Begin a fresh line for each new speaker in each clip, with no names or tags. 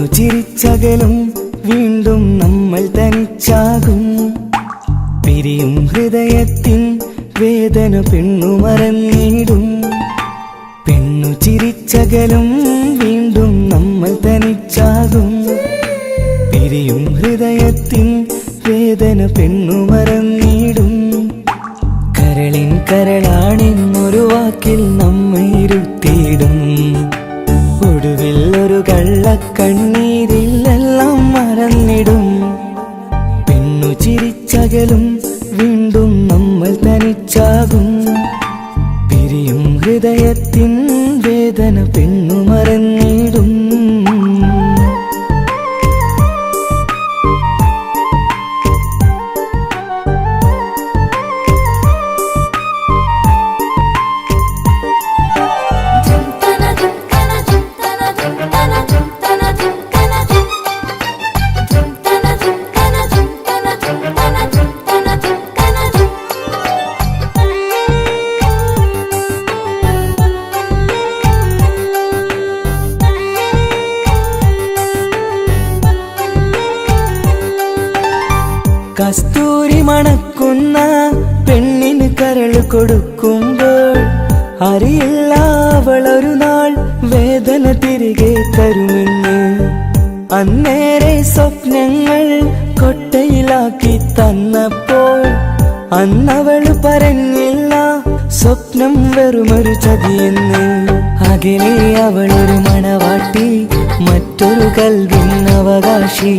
ചിരിച്ചകലും വീണ്ടും നമ്മൾ തനിച്ചാകും. പിരിയും ഹൃദയത്തിൻ വേദന പെണ്ണു മറന്നിടും. പെണ്ണു ചിരിച്ചകലും വീണ്ടും നമ്മൾ തനിച്ചാകും. പിരിയും ഹൃദയത്തിൻ വേദന പെണ്ണു മറന്നിടും. കരളിൻ കരളാണെന്നൊരു വാക്കിൽ നമ്മെ ഇരുത്തിയിടും. ഒടുവിൽ ഒരു കള്ളക്കണ്ണീരിലെല്ലാം മറന്നിടും. പെണ്ണു ചിരിച്ചകലും വീണ്ടും നമ്മൾ തനിച്ചാകും. പിരിയും ഹൃദയത്തിൻ വേദന പെണ്ണു മറന്നിടും. കസ്തൂരി മണക്കുന്ന പെണ്ണിന് കരൾ കൊടുക്കുമ്പോൾ അറിയില്ല അവളൊരു നാൾ വേദന തിരികെ തരുമെന്ന്. അന്നേരെ സ്വപ്നങ്ങൾ കൊട്ടയിലാക്കി തന്നപ്പോൾ അന്നവള് പറഞ്ഞില്ല സ്വപ്നം വെറുമൊരു ചതിയെന്ന്. അകലെ അവളൊരു മണവാട്ടി, മറ്റൊരു കൽവിൻ അവകാശി.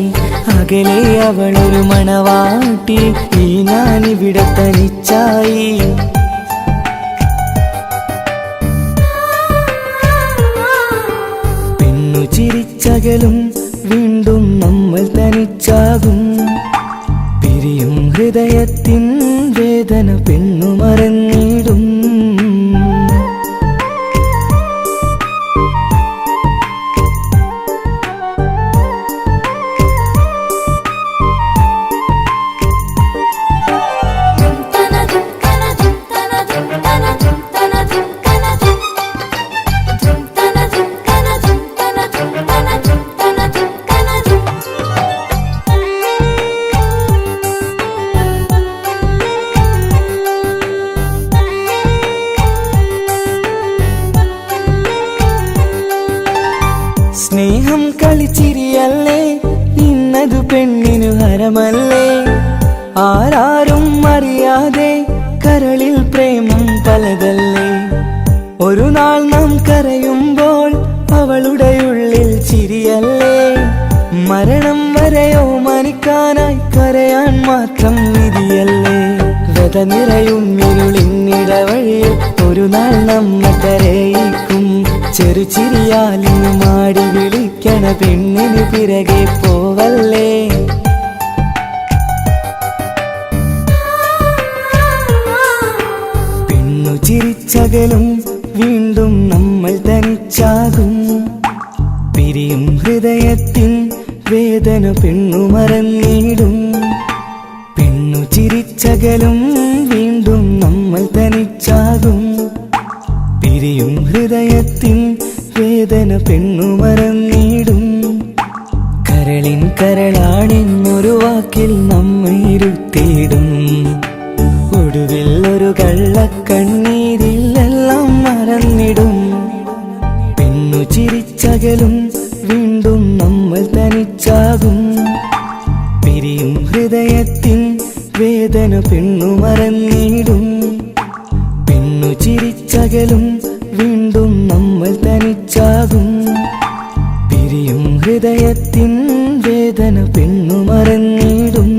അകലെ അവളൊരു മണവാട്ടി, ഈ ഞാനിവിടെ തനിച്ചായി. പെണ്ണു ചിരിച്ചകലും വീണ്ടും നമ്മൾ തനിച്ചാകും. പിരിയും ഹൃദയത്തിൻ വേദന പെണ്ണു മറന്നിടും. സ്നേഹം കളിച്ചിരിയല്ലേ, ഇന്നതു പെണ്ണിനു ഹരമല്ലേ. ആരാരും അറിയാതെ കരളിൽ പ്രേമം പലതല്ലേ. ഒരു നാൾ നാം കരയുമ്പോൾ അവളുടെ ഉള്ളിൽ ചിരിയല്ലേ. മരണം വരെയോ മനിക്കാനായി കരയാൻ മാത്രം വിധിയല്ലേ. വ്യത നിറയും ഇരുളിന്നിടവഴിയിൽ ഒരു നാൾ നമ്മെ കരയിക്കും. ചെറുചിരിയാലിന് മാടി വിളിക്കണ പെണ്ണിന് പിറകെ പോവല്ലേ. പെണ്ണു ചിരിച്ചകലും വീണ്ടും നമ്മൾ തനിച്ചാകും. പിരിയും ഹൃദയത്തിൻ വേദന പെണ്ണു മറന്നിടും. പെണ്ണു ചിരിച്ചകലും വീണ്ടും നമ്മൾ തനിച്ചാകും. പിരിയും ഹൃദയത്തിൻ വേദന പെണ്ണു മറന്നിടും. കരളിൻ കരളാണെന്നൊരു വാക്കിൽ നമ്മെ ഇരുത്തിയിടും. ഒടുവിൽ ഒരു കള്ളക്കണ്ണീരിലെല്ലാം മറന്നിടും. പെണ്ണു ചിരിച്ചകലും വീണ്ടും നമ്മൾ തനിച്ചാകും. പിരിയും ഹൃദയത്തിൻ വേദന പെണ്ണു മറന്നിടും. പെണ്ണു ചിരിച്ചകലും വീണ്ടും നമ്മൾ തനിച്ചാകും. പിരിയും ഹൃദയത്തിൻ വേദന പെണ്ണു മറന്നിടും.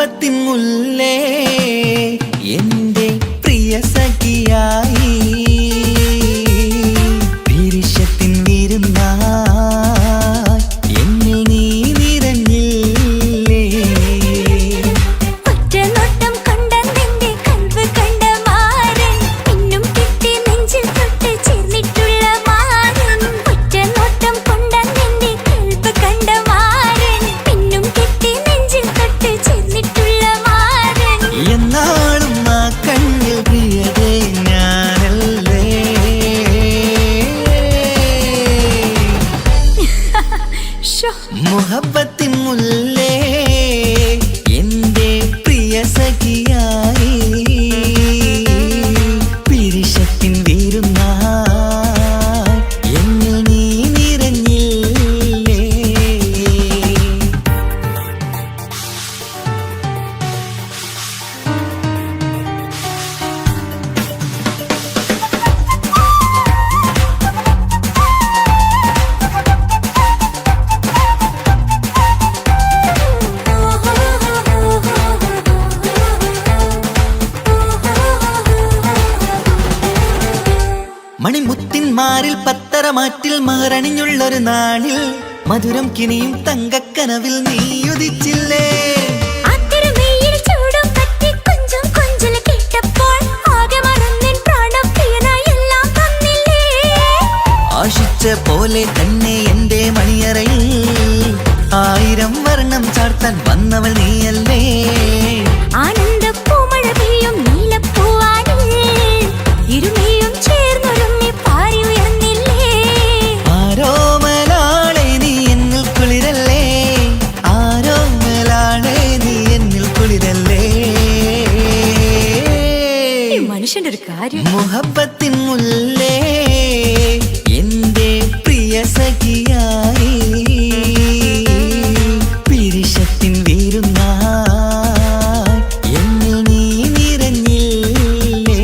മുഹബത്തിൻ മുല്ലേ എന്റെ പ്രിയ സഖിയായി പിരിശത്തിൻ വിരുന്നായി എന്നിൽ നീ നിറഞ്ഞില്ലേ
ഒറ്റ നോട്ടം കൊണ്ടെന്റെ കൽവ് കണ്ട മാരൻ പിന്നും കിട്ടി നെഞ്ചിൽ തൊട്ട് ചേർന്നിട്ടുള്ള മാരൻ ഒറ്റ നോട്ടം കൊണ്ടെന്റെ കൽവ് കണ്ട മാരൻ പിന്നും കിട്ടി നെഞ്ചിൽ തൊട്ട് ചേർന്നിട്ടുള്ള മാരൻ
എന്നാളും ആ കണ്ണിൽ പ്രിയതേ ഞാനല്ലേ മുഹബത്തിൻ മുല്ലേ എന്റെ പ്രിയ സഖിയായി പിരിശത്തിൻ വിരുന്നായി എന്നിൽ നീ നിറഞ്ഞില്ലേ മണിമുത്തിന്മാരിൽ പത്തരമാറ്റിൽ മഹറണിഞ്ഞുള്ളൊരു നാളിൽ മധുരം കിനിയും തങ്കക്കനവിൽ നീയുദിച്ചില്ലേ
ആത്തിരമേയിൽ ചൂടും പറ്റി കൊഞ്ചും കൊഞ്ചല് കേട്ടപ്പോൾ ആകെ മറന്നിൻ പ്രാണം പ്രിയനായി എല്ലാം തന്നില്ലേ
ആശിച്ച പോലെ തന്നെ എന്റെ മണിയറയിൽ 1000 വർണ്ണം ചാർത്താൻ വന്നവൾ നീയല്ലേ
ആനന്ദ പൂമഴ പെയ്യും നീലപ്പൂവാനിൽ ഇരുമയും ചേർന്നൊരുമ്മി പാരി ഉയർന്നില്ലേ
ആരോമലാളെ നീ എന്നിൽ കുളിരല്ലേ ആരോമലാളെ നീ എന്നിൽ കുളിരല്ലേ
മനുഷ്യന്റെ ഒരു കാര്യം
മുഹബത്തിൻ മുല്ലേ എന്റെ പ്രിയ സഖിയായി പിരിശത്തിൻ വിരുന്നായി എന്നിൽ നീ നിറഞ്ഞില്ലേ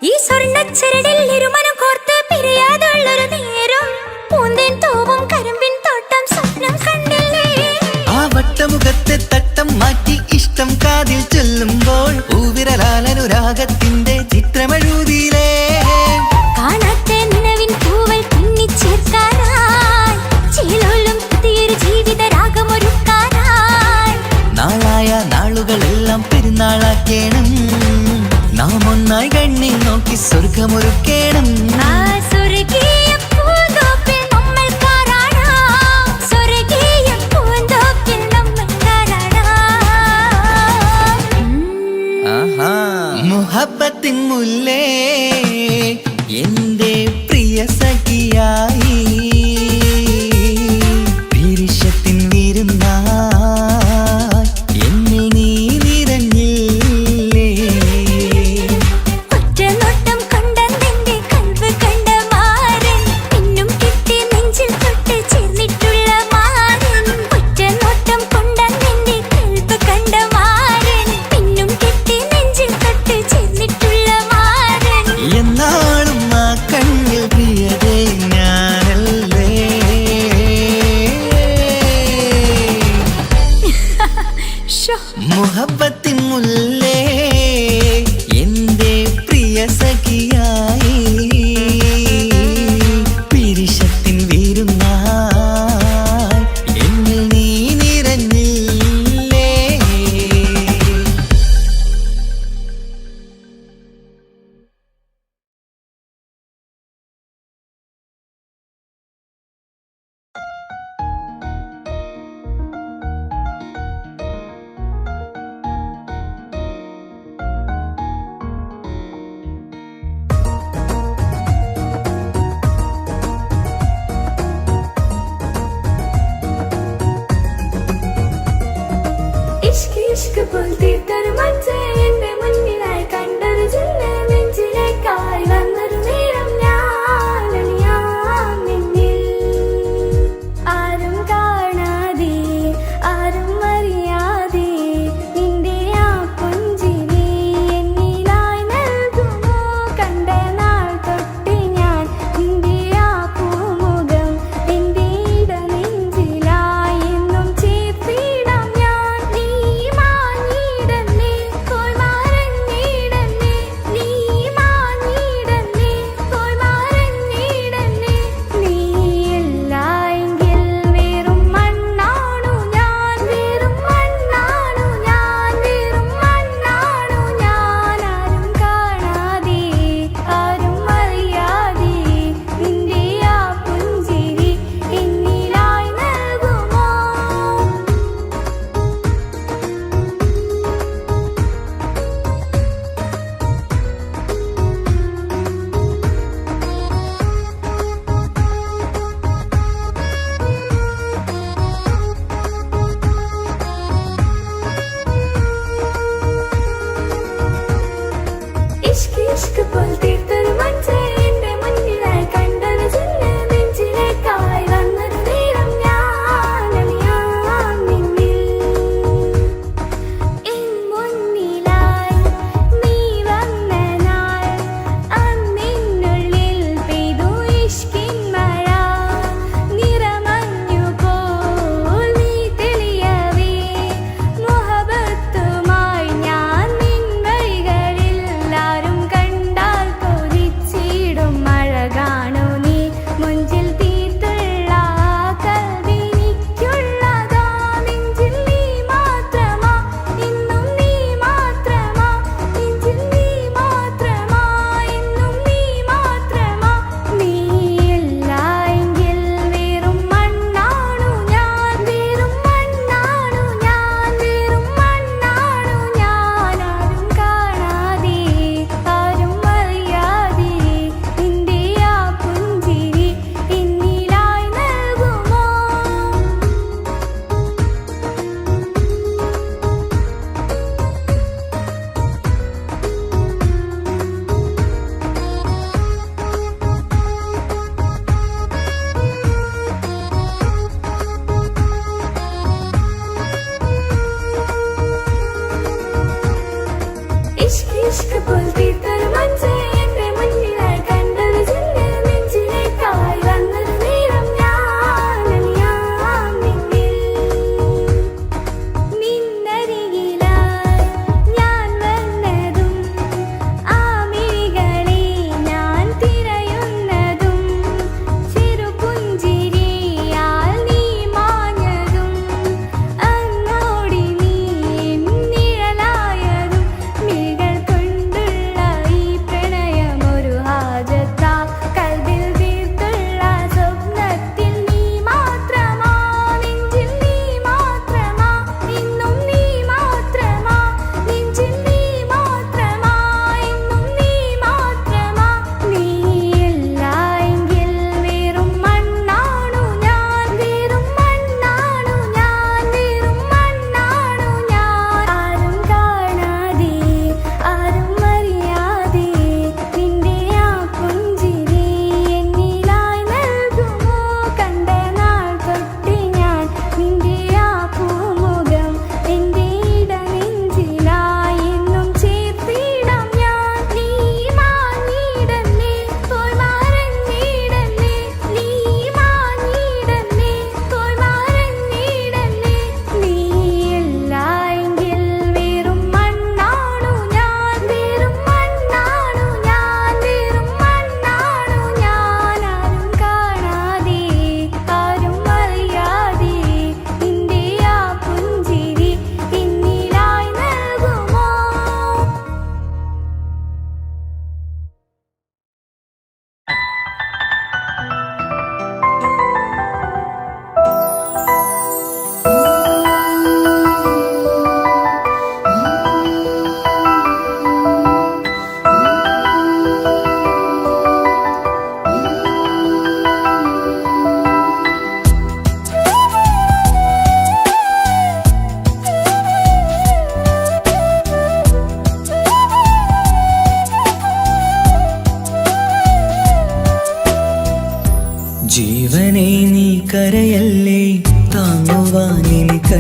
ഈ സ്വർണ്ണച്ചരടിൽ ഇരുമനം കോർത്ത് പിരിയാതുള്ളൊരു നേരം പൂന്തേൻ തോവും കരിമ്പിൻ തോട്ടം സ്വപ്നം കണ്ടില്ലേ
ആ വട്ടമുഖത്തെ തട്ടം മാറ്റി ഇഷ്ടം കാതിൽ ചൊല്ലുമ്പോൾ പൂവിരലാലനുരാഗത്തിന്റെ ചിത്രമെഴുതിയിലേ
കാണാത്ത നിലവിൻ പൂവൽ പിന്നിച്ചേർക്കാനായി ചിലോലും പുതിയൊരു ജീവിത രാഗമൊരുക്കാനായി
നാളായ നാളുകളെല്ലാം പെരുന്നാളാക്കേണം നാം ഒന്നായി കണ്ണിൽ നോക്കി സ്വർഗമൊരുക്കേണം
ആ സ്വർഗീയ പൂന്തോപ്പിൽ നമ്മൾ കാണാം സ്വർഗീയ പൂന്തോപ്പിൽ നമ്മൾ കാണാം
മുഹബത്തിൻ മുല്ലേ എന്റെ പ്രിയ സഖിയായി പിരിശത്തിൻ വിരുന്നായി എന്നിൽ നീ നിറഞ്ഞില്ലേ
ഒറ്റ നോട്ടം കൊണ്ടെന്റെ കൽവ് കണ്ട മാരൻ പിന്നും കിട്ടി നെഞ്ചിൽ തൊട്ട് ചേർന്നിട്ടുള്ള മാരൻ ഒറ്റ നോട്ടം കൊണ്ടെന്റെ കൽവ് കണ്ട മാരൻ പിന്നും കിട്ടി നെഞ്ചിൽ തൊട്ട് ചേർന്നിട്ടുള്ള മാരൻ
എന്നാളും ആ കണ്ണിൽ പ്രിയതേ ഞാനല്ലേ മുഹബത്തിൻ മുല്ലേ എന്റെ പ്രിയ സഖിയായി പിരിശത്തിൻ വിരുന്നായി എന്നിൽ നീ നിറഞ്ഞില്ലേ
ഇഷ്ക് പോൽ തീർത്തൊരു മച്ചേ എന്റെ മുന്നിലായി കണ്ടൊരു ജിന്ന് നെഞ്ചിലേക്കായി വന്നൊരു നേരം ഞാൻ അണിയാം നിന്നിൽ. ആരും കാണാതെ ആരും അറിയാതെ നിന്റെ ആ പുഞ്ചിരി എന്നിലായി നൽകുമോ? കണ്ട നാൾ തൊട്ട് ഞാൻ നിന്റെ ആ പൂമുഖം എന്റെ ഇടനെഞ്ചിലായി എന്നും ചേർത്തിടാം ഞാൻ. നീ മാഞ്ഞിട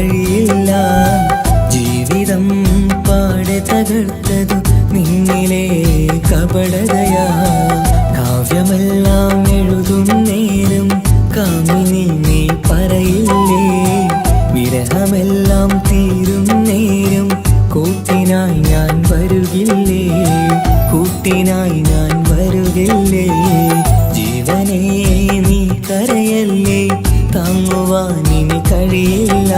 കഴിയില്ല. ജീവിതം പാടെ തകർത്തതു നിന്നിലെ കപടതയാ. കാവ്യമെല്ലാം എഴുതും നേരം കാമിനി നീ പറയില്ലേ. വിരഹമെല്ലാം തീരും നേരം കൂട്ടിനായി ഞാൻ വരുകില്ലേ. കൂട്ടിനായി ഞാൻ വരുകില്ലേ. ജീവനേ നീ കരയല്ലേ, താങ്ങുവാനിനി കഴിയില്ല.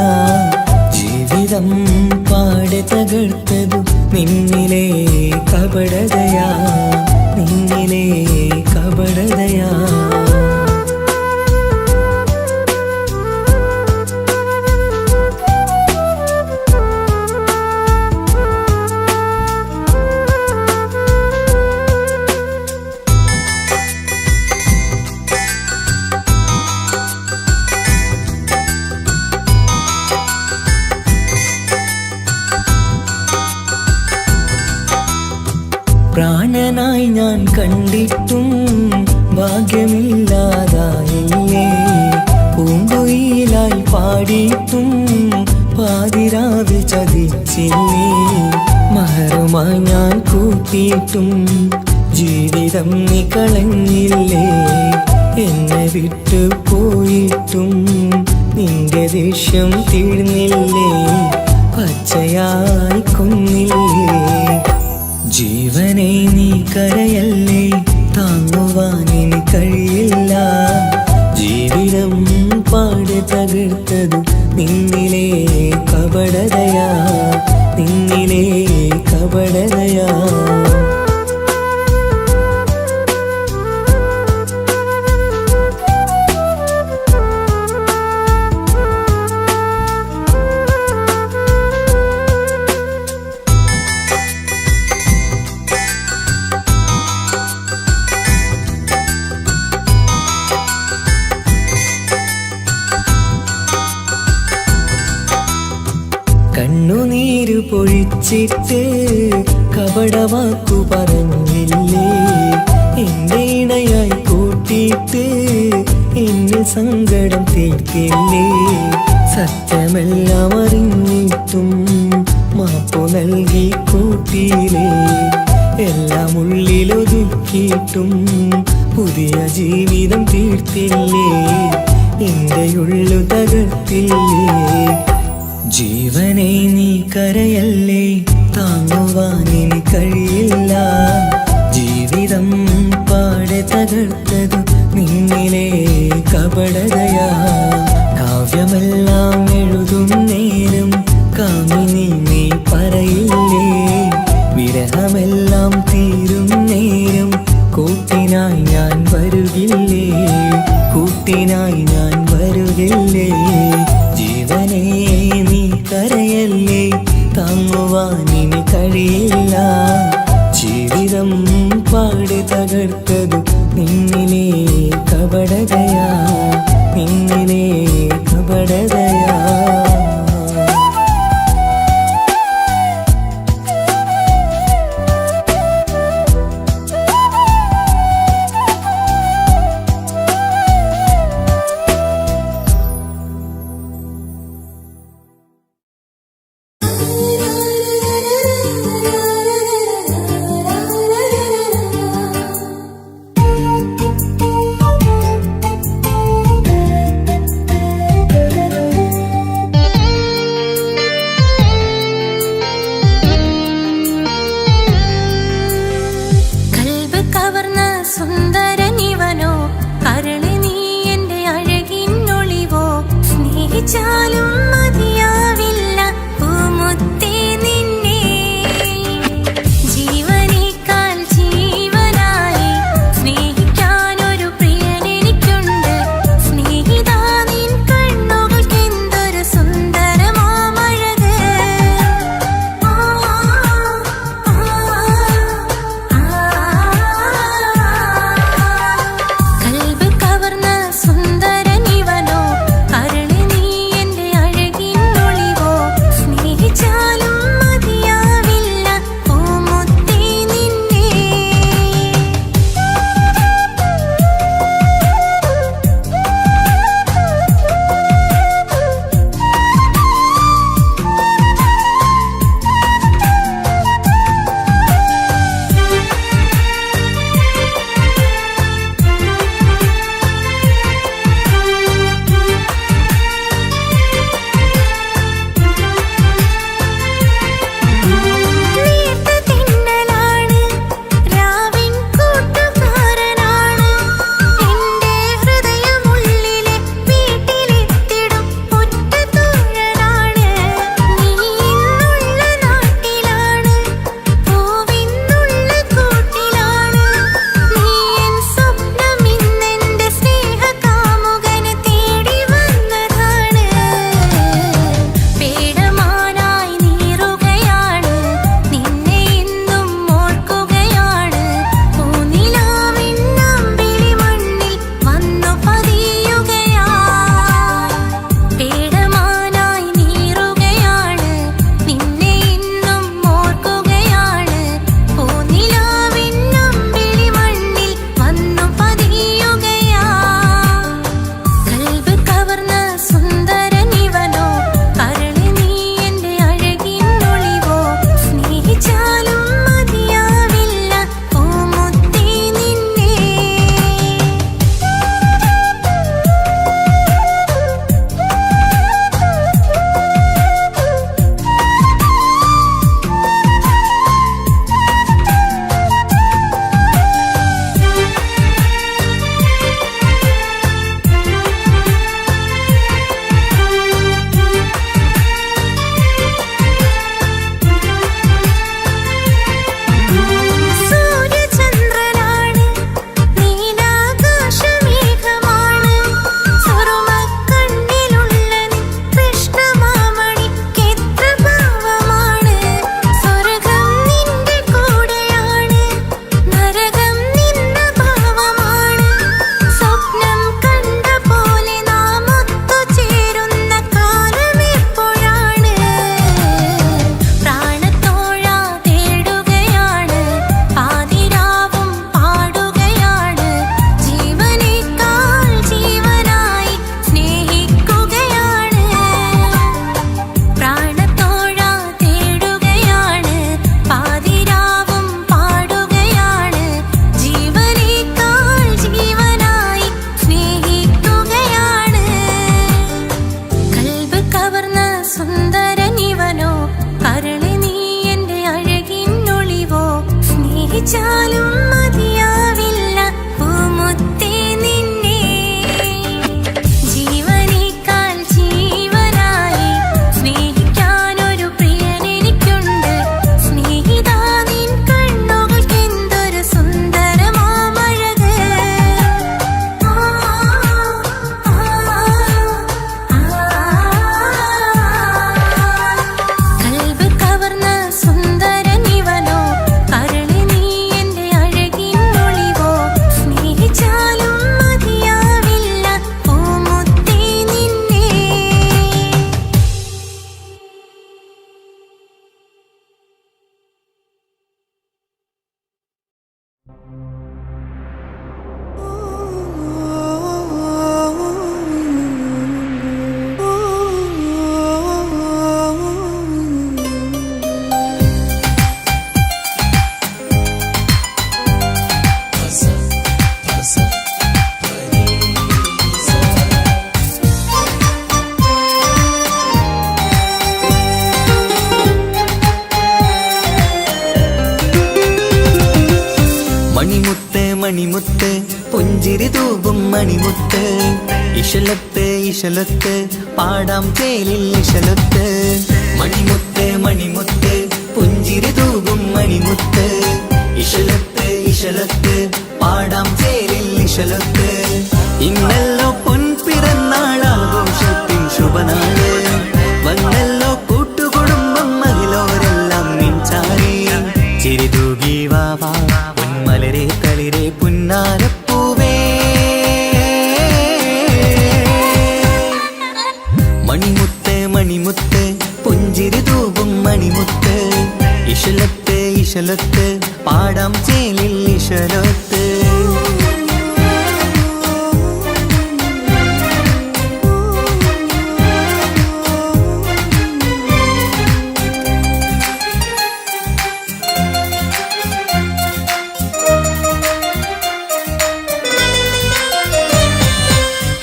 ജീവിതം പാടെ തകർത്തതു നിന്നിലെ കപടതയാ. നിന്നിലെ കപടതയാ. പ്രാണനായി ഞാൻ കണ്ടിട്ടും ഭാഗ്യമില്ലാതായില്ലേ. പൂങ്കുയിലായി പാടിയിട്ടും പാതിരാവിൽ ചതിച്ചില്ലേ. മഹറുമായി ഞാൻ കൂട്ടിയിട്ടും ജീവിതം നീ കളഞ്ഞില്ലേ. എന്നെ വിട്ടു പോയിട്ടും നിന്റെ ദേഷ്യം തീർന്നില്ലേ. പച്ചയായി കൊന്നില്ലേ. ജീവനെ നീ കരയല്ലേ, താങ്ങുവാനിനി കഴിയില്ല. ജീവിതം പാടെ തകർത്തതു നിന്നിലെ കപടതയാ. നിന്നിലെ കപടതയാ. കണ്ണുനീര് പൊഴിച്ചിട്ട് കപടവാക്കു പറഞ്ഞില്ലേ. എന്റെ ഇണയായി കൂട്ടിയിട്ട് എന്നിൽ സങ്കടം തീർക്കില്ലേ. സത്യമെല്ലാം അറിഞ്ഞിട്ടും മാപ്പു നൽകി കൂട്ടിയില്ലേ. എല്ലാം ഉള്ളിലൊതുക്കിയിട്ടും പുതിയ ജീവിതം തീർത്തില്ലേ. എന്റെ ഉള്ളു തകർത്തില്ലേ. ജീവനെ നീ കരയല്ലേ, താങ്ങുവാനിനി കഴിയില്ല. ജീവിതം പാടെ തകർത്തതു നിന്നിലെ കപടതയാ. കാവ്യമെല്ലാം എഴുതും നേരം കാമിനി നീ പറയില്ലേ. വിരഹമെല്ലാം തീരും നേരം കൂട്ടിനായി ഞാൻ വരുകില്ലേ. കൂട്ടിനായി ഞാൻ വരുകില്ലേ. ജീവനേ നീ കരയല്ലേ, താങ്ങുവാനിനി കഴിയില്ല. ജീവിതം പാടെ തകർത്തതു നിന്നിലെ കപടതയാ. നിന്നിലെ കപടതയാ. മണിമുത്ത് പുഞ്ചിരി തൂകും മണിമുത്ത് ഇശലത്ത് ഇശലത്ത് പാടാം ചേലിൽ ഇശലത്ത് മണിമുത്ത് മണിമുത്ത് പുഞ്ചിരി തൂകും മണിമുത്ത് ഇശലത്ത് ഇശലത്ത് പാടാം ചേലിൽ ഇശലത്ത് ഇന്നല്ലോ പൊൻപിറന്നാളാഘോഷത്തിൻ ശുഭനാള് വന്നല്ലോ കൂട്ടുകുടുംബം മഹിലോരെല്ലാം നിൻചാരി ചിരി തൂകി വാവാ പൊന്മലരെ കളിരെ പുന്നാരപ്പൂവേ മണിമുത്ത് മണിമുത്ത് പുഞ്ചിരി തൂകും മണിമുത്ത് ഇശലത്ത് ഇശലത്ത് പാടാം ചേലിൽ ഇശലത്ത്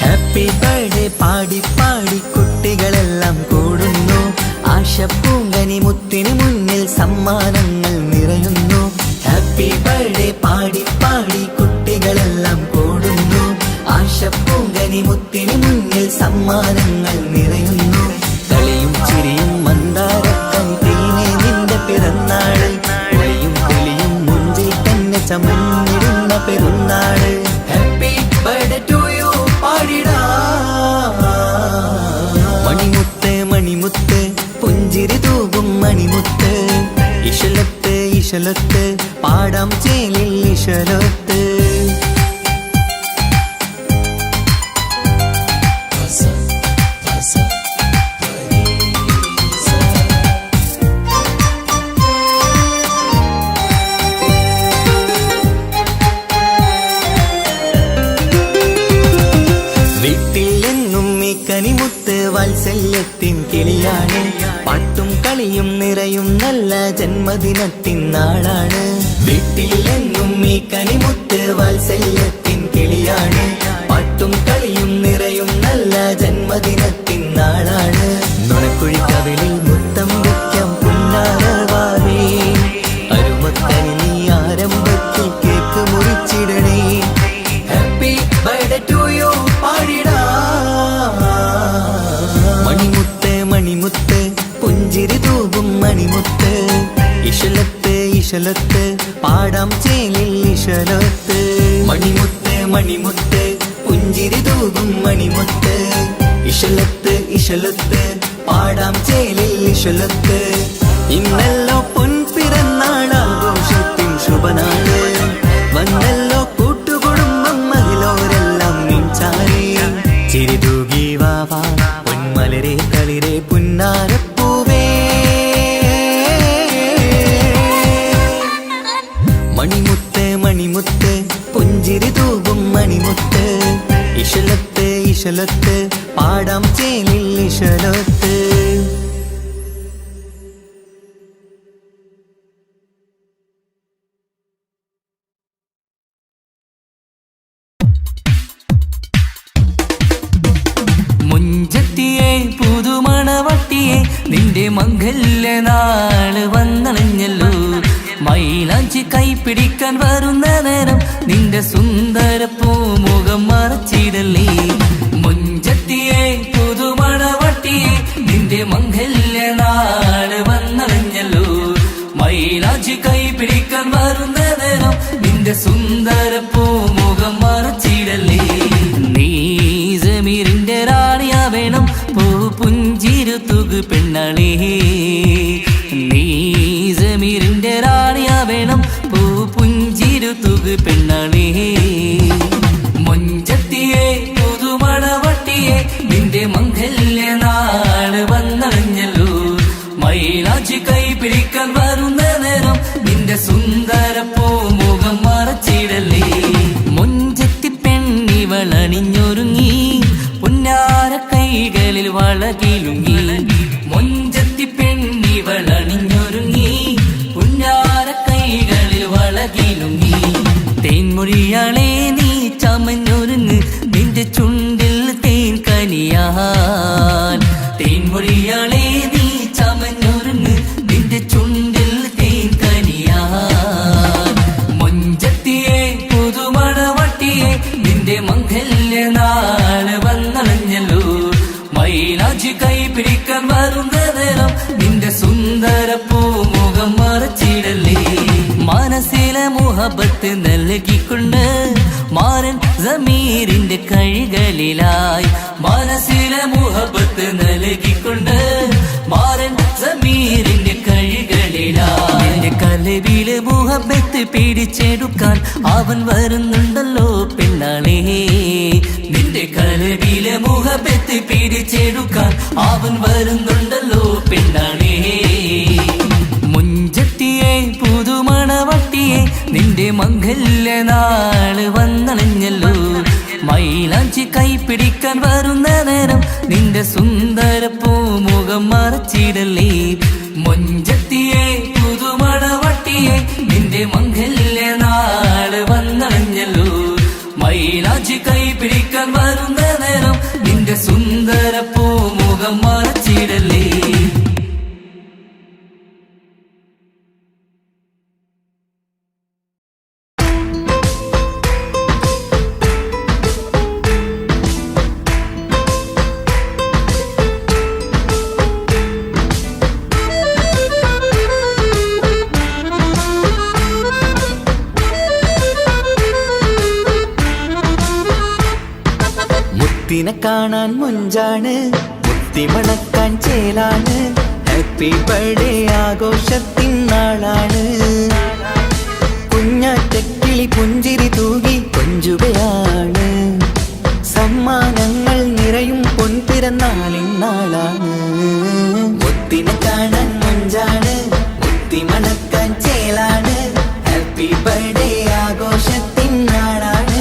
ഹാപ്പി ബർത്ത്ഡേ പാടി പാടി കുട്ടികളെല്ലാം കൂടുന്നു ആശപ്പൂങ്കനി മുത്തിന് മുന്നിൽ സമ്മാനങ്ങൾ നിറയുന്നു ഹാപ്പി ബർത്ത്ഡേ പാടി പാടി കുട്ടികളെല്ലാം കൂടുന്നു ആശപ്പൂങ്കനി മുത്തിന് മുന്നിൽ സമ്മാനങ്ങൾ നിറയുന്നു കളിയും ചിരിയും മന്ദാരക്കനി തേനെ നിന്റെ പിറന്നാള് ഒളിയും തെളിയും മുഞ്ചിൽ തന്നെ ചമഞ്ഞിടുന്ന പെരുന്നാള് ഹാപ്പി ബർത്ത്ഡേ ടു യു പാടിടാ മണിമുത്ത് മണിമുത്ത് പുഞ്ചിരി തൂകും മണിമുത്ത് ഇശലത്ത് ഇശലത്ത് പാടാം ചേലിൽ ഇശലത്ത് വീട്ടിലെന്നും ഈ കനിമുത്ത് വാത്സല്യത്തിൻ കിളിയാണ് പാട്ടും കളിയും നിറയും നല്ല ജന്മദിനത്തിൻ നാളാണ് വീട്ടിലെന്നും ഈ കനിമുത്ത് വാത്സല്യത്തിൻ കിളിയാണ് പാട്ടും കളിയും നിറയും നല്ല ജന്മദിനത്തിൻ നാളാണ് നുണക്കുഴിക്കവിളിൽ മുത്തം വയ്ക്കാം പുന്നാരവാവേ അരുമക്കനി നീ ആരംഭത്തിൽ കേക്ക് മുറിച്ചിടണേ ഹാപ്പി ബർത്ത്ഡേ ടു യു പാടിടാ മണിമുത്ത് മണിമുത്ത് പുഞ്ചിരി തൂകും മണിമുത്ത് ഇശലത്ത് ഇശലത്ത് പാടാം ചേലിൽ ഇശലത്ത് മണിമുത്ത് മണിമുത്ത് പുഞ്ചിരി തൂകും മണിമുത്ത് ഇശലത്ത് ഇശലത്ത് പാടാം ചേലിൽ ഇശലത്ത് ഇന്നല്ലോ പൊൻപിറന്നാളാഘോഷത്തിൻ ശുഭനാള് വന്നല്ലോ കൂട്ടുകുടുംബം മഹിലോരെല്ലാം നിൻചാരി ചിരി തൂകി വാവാ പൊന്മലരെ കളിരെ പുന്നാരപ്പൂവേ മണിമുത്ത് മണിമുത്ത് പുഞ്ചിരി തൂകും മണിമുത്ത് ഇശലത്ത് ഇശലത്ത് പാടാം ചേലിൽ ഇശലത്ത്
മുഞ്ചത്തിയെ പുതുമണവട്ടിയെ നിന്റെ മംഗല്യ നാള് വന്നണഞ്ഞല്ലോ മൈലാഞ്ചി കൈപിടിക്കാൻ വരുന്ന നേരം നിന്റെ സുന്ദര പൂമുഖം മറച്ചിടല്ലേ മുഞ്ചത്തിയെ പുതുമണവട്ടിയെ നിന്റെ മംഗല്യ നാള് വന്നണഞ്ഞല്ലോ മൈലാഞ്ചി കൈപിടിക്കാൻ വരുന്ന നേരം നിന്റെ സുന്ദര പൂമുഖം മറച്ചിടല്ലേ നീ ജമീറിന്റെ റാണിയാ വേണം പൂ പുഞ്ചിരു തുകു പെണ്ണളേ നീ ജമീറിന്റെ റാണിയാ വേണം പൂ പുഞ്ചിരു തുകു പെണ്ണളേ മുഞ്ചത്തിയെ പുതുമണവട്ടിയെ നിന്റെ മംഗല്യ നാള് വന്നണഞ്ഞല്ലോ മൈലാഞ്ചി കൈ പിടിക്കാൻ വരുന്ന നേരം നിന്റെ സുന്ദര പൂമുഖം മറച്ചിടല്ലേ മുഞ്ചത്തി പെണ്ണിവളണിഞ്ഞൊരുങ്ങി പുന്നാര കൈകളിൽ വളകിലുങ്ങി മുഞ്ചത്തി പെണ്ണിവളണിഞ്ഞൊരുങ്ങി പുന്നാര കൈകളിൽ വളകിലുങ്ങി തേൻമൊഴിയാളെ നീ ചമഞ്ഞൊരുങ്ങ് നിന്റെ ചുണ്ടിൽ തേൻ കനിയാൻ തേൻമൊഴിയാളെ നീ ചമഞ്ഞൊരുങ്ങ് നിന്റെ ചുണ്ടിൽ തേൻ കനിയാൻ മുഞ്ചത്തിയെ പുതുമണ മുഹബത്ത് നൽകിക്കൊണ്ട് മാരൻ സമീറിന്റെ കൈകളിലായി മനസ്സിലെ മുഹബത്ത് നൽകിക്കൊണ്ട് മാരൻ സമീറിന്റെ കൈകളിലായി എന്റെ കലവിലെ മുഹബത്ത് പിടിച്ചെടുക്കാൻ അവൻ വരുന്നുണ്ടല്ലോ പെണ്ണാളേ നിന്റെ കലവിലെ മുഹബത്ത് പിടിച്ചെടുക്കാൻ അവൻ വരുന്നുണ്ടല്ലോ പെണ്ണാളേ മുഞ്ചത്തിയെ പുതുമണവട്ടിയെ നിന്റെ മംഗല്യ നാള് വന്നണഞ്ഞല്ലോ മൈലാഞ്ചി കൈ പിടിക്കാൻ വരുന്ന നേരം നിന്റെ സുന്ദര പൂമുഖം മറച്ചിടല്ലേ മുഞ്ചത്തിയെ പുതുമണവട്ടിയെ നിന്റെ മംഗല്യ നാള് വന്നണഞ്ഞല്ലോ മൈലാഞ്ചി കൈ പിടിക്കാൻ വരുന്ന നേരം നിന്റെ സുന്ദര പൂമുഖം മറച്ചിടല്ലേ
മുത്തിനെ കാണാൻ മുഞ്ചാണ് മുത്തിമണക്കാൻ ചേലാണ് ഹാപ്പി ബർത്ത്ഡേ ആഘോഷത്തിൻ നാളാണ് കുഞ്ഞാറ്റക്കിളി പുഞ്ചിരി തൂകി കൊഞ്ചുകയാണ് സമ്മാനങ്ങൾ നിറയും പൊൻപിറന്നാളിൻ നാളാണ് മുത്തിനെ കാണാൻ മുഞ്ചാണ് മുത്തിമണക്കാൻ ചേലാണ് ഹാപ്പി ബർത്ത്ഡേ ആഘോഷത്തിൻ നാളാണ്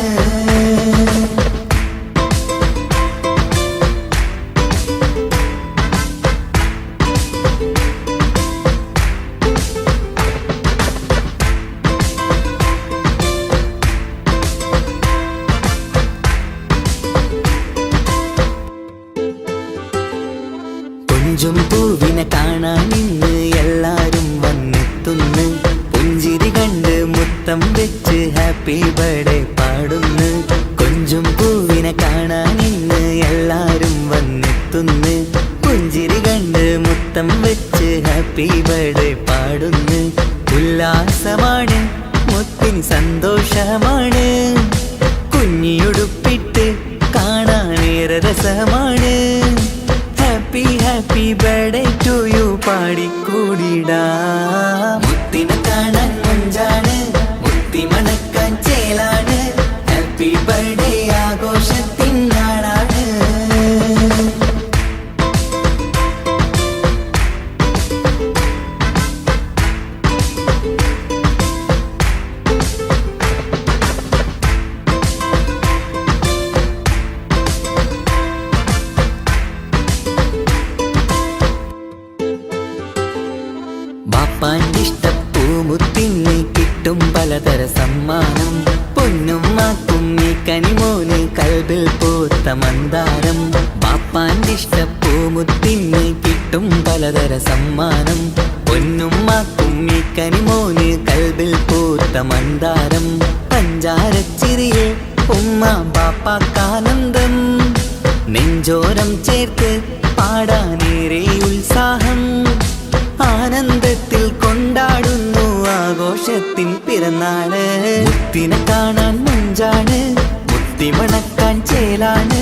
കൊഞ്ചും പൂവിനെ കാണാൻ ഇന്ന് എല്ലാരും വന്നെത്തുന്നു പുഞ്ചിരി കണ്ട് മുത്തം വെച്ച് ഹാപ്പി ബർത്ത്ഡേ പാടുന്നു കൊഞ്ചും പൂവിനെ കാണാൻ ഇന്ന് എല്ലാരും വന്നെത്തുന്നു പുഞ്ചിരി കണ്ട് മുത്തം വെച്ച് ഹാപ്പി ബർത്ത്ഡേ പാടുന്നു ഉല്ലാസമാണ് മുത്തിന് സന്തോഷമാണ് കുഞ്ഞിയുടുപ്പിട്ട് കാണാനേറെ രസമാണ് happy happy birthday to you പാടിക്കൂടിടാ മുത്തിനെ കാണാൻ മുഞ്ചാണ് മുത്തി മണക്കാൻ ചേലാണ് ഹാപ്പി ബർത്ത്ഡേ ആഘോഷത്തിൻ നാളാണ് ബാപ്പാൻ്റിഷ്ടപ്പൂമുത്തിന് കിട്ടും പലതര സമ്മാനം പൊന്നുമ്മാക്കും ഈ കനിമോന് കൽബിൽ പൂത്ത മന്ദാരം ബാപ്പാൻ്റിഷ്ടപ്പൂമുത്തിന് കിട്ടും പലതര സമ്മാനം പൊന്നുമ്മാക്കും ഈ കനിമോന് കൽബിൽ പൂത്ത മന്ദാരം പഞ്ചാരച്ചിരിയെ ഉമ്മ ബാപ്പാക്കാനന്ദം നെഞ്ചോരം ചേർത്ത് പാടാനേറെ ഉത്സാഹം ആനന്ദത്തിൽ കൊണ്ടാടുന്നു ആഘോഷത്തിൻ പിറന്നാള് മുത്തിനെ കാണാൻ മുഞ്ചാണ് മുത്തി മണക്കാൻ ചേലാണ്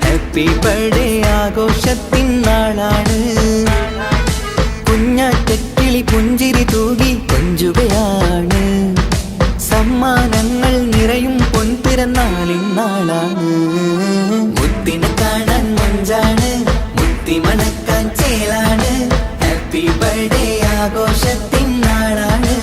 ഹാപ്പി ബർത്ത്ഡേ ആഘോഷത്തിൻ നാളാണ് കുഞ്ഞാറ്റക്കിളി പുഞ്ചിരി തൂകി കൊഞ്ചുകയാണ് സമ്മാനങ്ങൾ നിറയും പൊൻപിറന്നാളിൻ നാളാണ് മുത്തിനെ കാണാൻ മുഞ്ചാണ് മുത്തി മണക്കാൻ ചേലാണ് ഹാപ്പി ബർത്ത്ഡേ ആഘോഷത്തിൻ നാളാണ്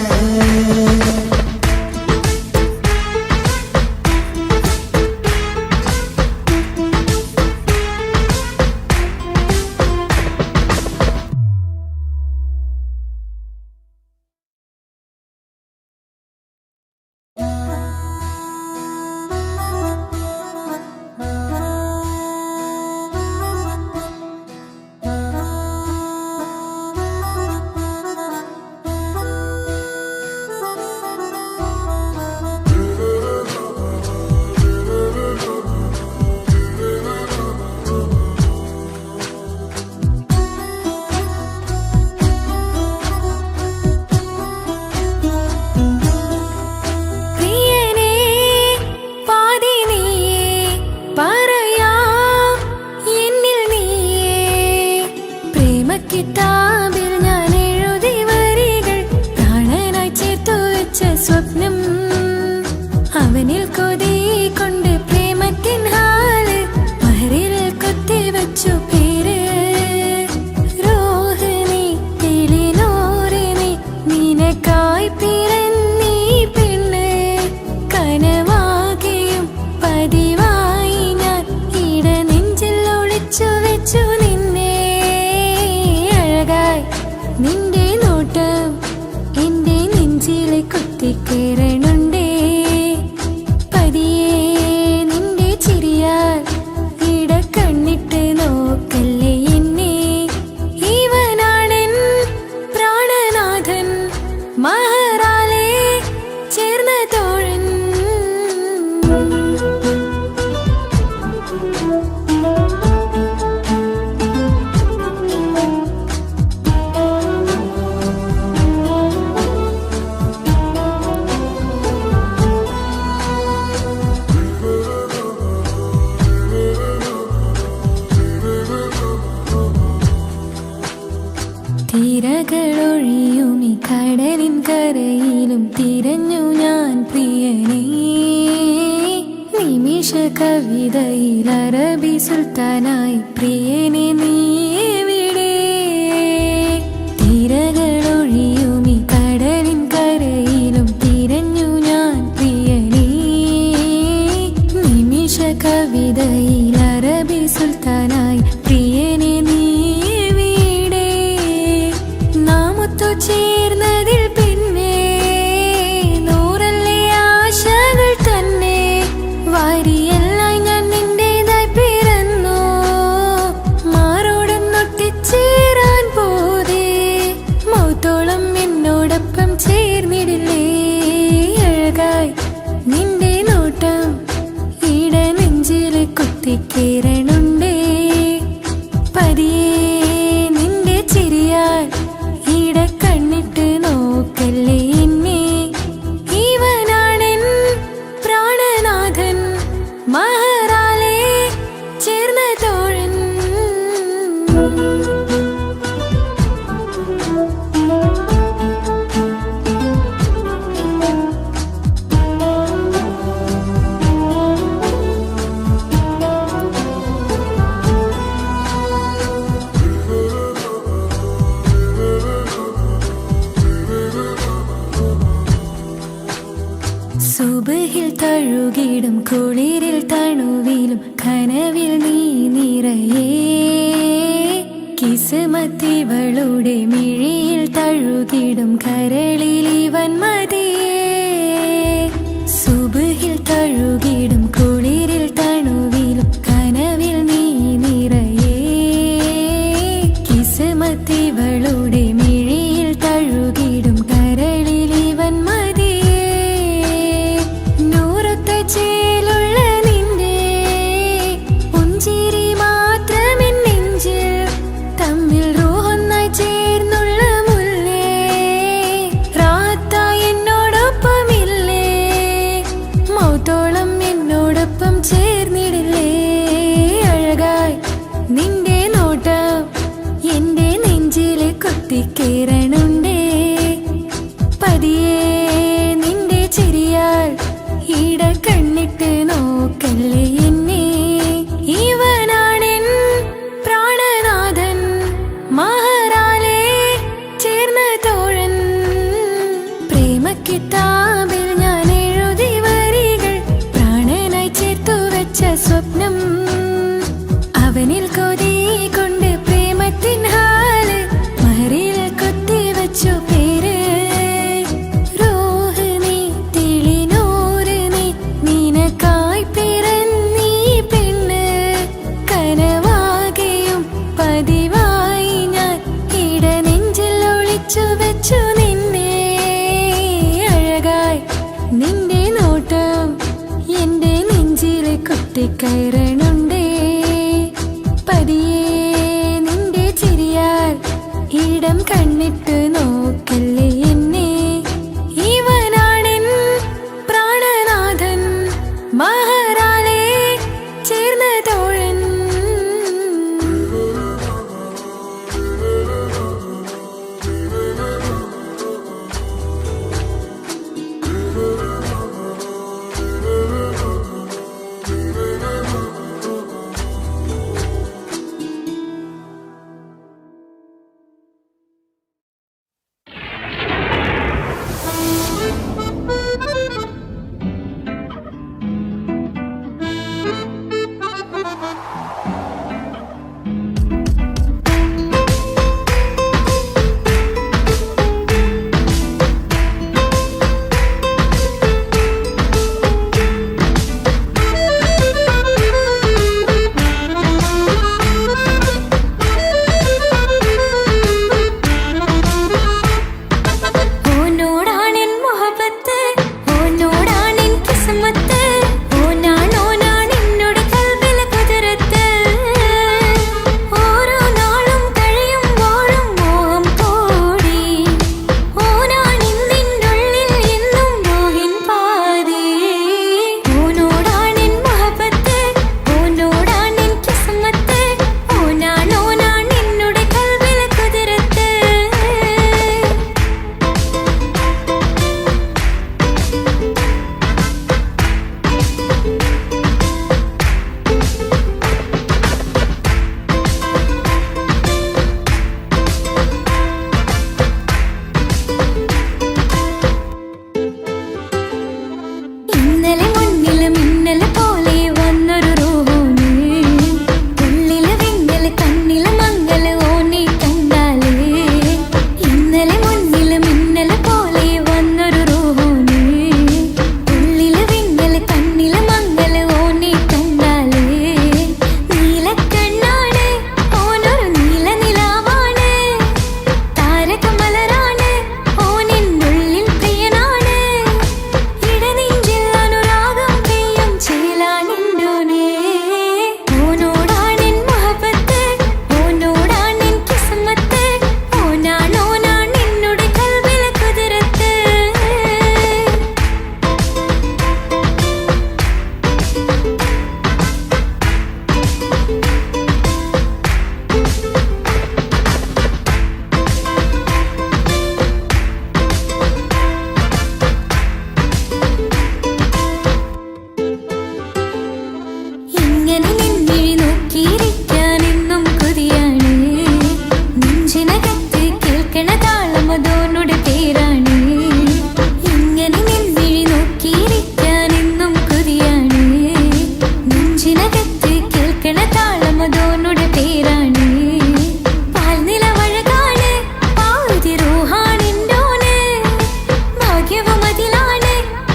കിതാബിൽ ഞാൻ എഴുതി വരികൾ പ്രാണനായി ചേർത്തു വെച്ച സ്വപ്നം അവനിൽ കൊതി കൊണ്ട് പ്രേമത്തിൻ ഹാല് മഹറിൽ കൊത്തി വച്ചു പേര് റോഹിണി തെളിനൂറിനി നിനക്കായി പിറന്നീ പെണ്ണ് കനവാകെയും പതിവായി ഞാൻ ഇട നെഞ്ചിൽ ഒളിച്ചു വെച്ചു നിന്നെ അഴകായി നിന്റെ നോട്ടം എന്റെ നെഞ്ചിലെ കുത്തിക്കേറണുണ്ടേ പതിയെ നിന്റെ ചിരിയാൽ ഇട കണ്ണിട്ട് നോക്കല്ലേ എന്നെ ഇവനാണെൻ പ്രാണനാഥൻ മഹറാലെ ചേർന്ന തോഴൻ തിരകളൊഴിയും ഈ കടലിൻ കരയിലും തിരഞ്ഞു ഞാൻ പ്രിയനേ നിമിഷ കവിതയിൽ അറബി സുൽത്താനായി പ്രിയനെ നീ എവിടെ തിരകളൊഴിയും ഈ കടലിൻ കരയിലും തിരഞ്ഞു ഞാൻ പ്രിയനേ നിമിഷ കവിതയിൽ അറബി സുൽത്താനായി പ്രിയനെ നീ ചേർന്നതിൽ പിന്നെ നൂറല്ലേ ആശകൾ തന്നെ വാരിയെല്ലാം ഞാൻ നിന്റേതായി പിറന്നു മാറോടൊന്നൊട്ടിച്ചേരാൻ പോതേ മൗത്തോളം എന്നോടൊപ്പം ചേർന്നിടില്ലേ അഴകായി നിന്റെ നോട്ടം ഇട നെഞ്ചില് കുത്തിക്കേറണുണ്ടേ പതിയെ നിന്റെ ചിരിയാൽ ഇട കണ്ണിട്ട് നോക്കല്ലേ എന്നെ ഇവനാണെൻ പ്രാണനാഥൻ മഹറാലെ ചേർന്ന തോഴൻ സുബഹിൽ തഴുകിടും കുളിരിൽ തണുവിലും കനവിൽ നീ നിറയേ കിസ്മത്തിവളുടെ മിഴിയിൽ തഴുകിടും കരളിൽ ഇവൻ മതിയേ സുബഹിൽ തഴുകിടും കുളിരിൽ തണുവിലും കനവിൽ നീ നിറയേ കിസ്മത്തിവളുടെ മിഴിയിൽ തഴുകിടും കരളിൽ ഇവൻ മതിയേ ചേലുള്ള നിന്റെ പുഞ്ചിരി മാത്രമെൻ നെഞ്ചിൽ തമ്മിൽ റൂഹൊന്നായി ചേർന്നുള്ള മുല്ലേ റാത്തായി എന്നോടൊപ്പമില്ലേ മൗത്തോളം എന്നോടൊപ്പം ചേർന്നിടില്ലേ അഴകായി നിന്റെ നോട്ടം എന്റെ നെഞ്ചിലെ കുത്തിക്കേറണുണ്ടേ പതിയെ നിന്റെ ചിരിയാൽ ഇട കണ്ണിട്ട് നോക്കല്ലേ എന്നെ ഇവനാണെൻ പ്രാണനാഥൻ മഹറാലെ ചേർന്ന തോഴൻ പ്രേമ കിതാബിൽ ഞാൻ എഴുതി വരികൾ പ്രാണനായി ചേർത്തു വെച്ച സ്വപ്നം അവനിൽ കൊതി കൊണ്ട് പ്രേമത്തിൻ ഹാല് മഹറിൽ കൊത്തി വച്ചു പേര് നിനക്കായി പിറന്നീ പെണ്ണ് കനവാകെയും പതിവായി ഞാൻ ഇട നെഞ്ചിൽ ഒളിച്ചു വെച്ചു നിന്നെ അഴകായി നിന്റെ നോട്ടം എന്റെ നെഞ്ചിലെ കുത്തിക്കയറണുണ്ടേ പതിയെ നിന്റെ ചിരിയാൽ ഇടം കണ്ണിട്ട് നോക്കല്ലേ എന്നെ ഇവനാണെൻ പ്രാണനാഥൻ മഹറാലെ ചേർന്ന തോഴൻ കേൾക്കണ താളമതോനുടെ പേരാണ്. ഇങ്ങനെ നിൻവിഴി നോക്കിയിരിക്കാൻ എന്നും കൊതിയാണ്. നെഞ്ചിനകത്ത് കേൾക്കണ താളമതോനുടെ പേരാണ്. പാൽനിലവഴകാണ് പാതി റൂഹാണെൻ്റോന്. ഭാഗ്യവും അതിലാണ്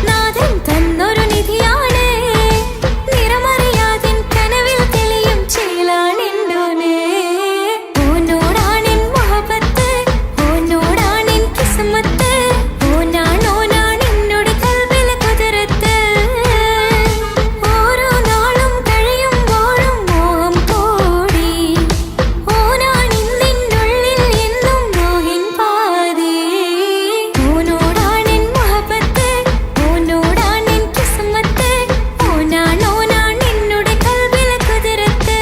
നാഥൻ തന്നൊരു നിധിയാണ്. നിറമറിയാതിൻ കനവിൽ തെളിയും ചേലാണെൻ്റോന്. ഓനോടാണെൻ മുഹബത്ത്, ഓനോടാണെൻ കിസ്മത്ത്. ഓനാണെന്നോട് കൽബിലെ കുതിരത്ത്. ഓരോ നാളും കഴിയുമ്പോഴും മോഹം കൂടി. ഓനാണിന്നിനുള്ളിൽ എന്നും മോഹിൻ പാതി. ഓനോടാണെൻ മുഹബത്ത്, ഓനോടാണെൻ കിസ്മത്ത്. ഓനാണെന്നോട് കൽബിലെ കുതിരത്ത്.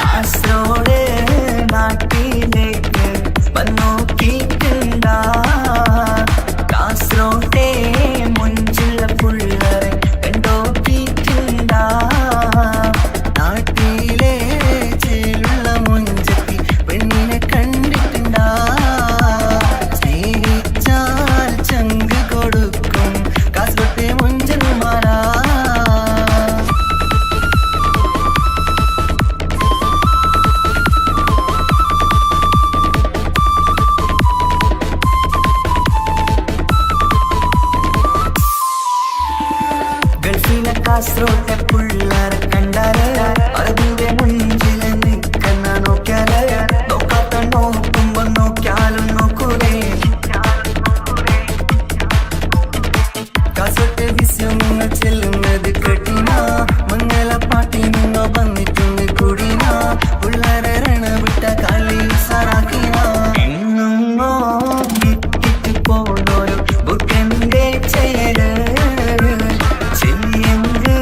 കാസർഗോഡ് നാട്ടിലേക്ക് വന്നോക്കിയിട്ടുണ്ടാ. കാസർഗോട്ടെ മുഞ്ചുള്ള പുള്ളറെ കണ്ടോക്കിയിട്ടുണ്ടാ. നാട്ടിലെ ചേലുള്ള മുഞ്ചത്തി പെണ്ണിനെ കണ്ടിട്ടുണ്ടാ. സ്നേഹിച്ചാൽ ചങ്ക് കൊടുക്കും കാസർഗോട്ടെ മുഞ്ചന്മാരാ. ഗൾഫിലെ കാസർഗോട്ടെ പുള്ളാരെ കണ്ടാല് അതിന്റെ മുഞ്ചിൽ നിൽക്കുന്ന നോക്കിയാല് നോക്കാത്ത നോക്കുമ്പോ നോക്കിയാലും നോക്കൂലേ. കാസർഗോട്ടെ വിസ്യം നിങ്ങൾ ചെല്ലുന്നത് കേട്ടിന. മംഗലപ്പാട്ടി നിങ്ങൾ വന്നിട്ടുണ്ട് കൂടിന. പുള്ളാരെ രണവിട്ട കളി സാറാക്കിന. എന്നും ഇട്ടിട്ട് പോണോരു ബുക്കന്റെ ചേര് ചെല്ലിയെങ്ക്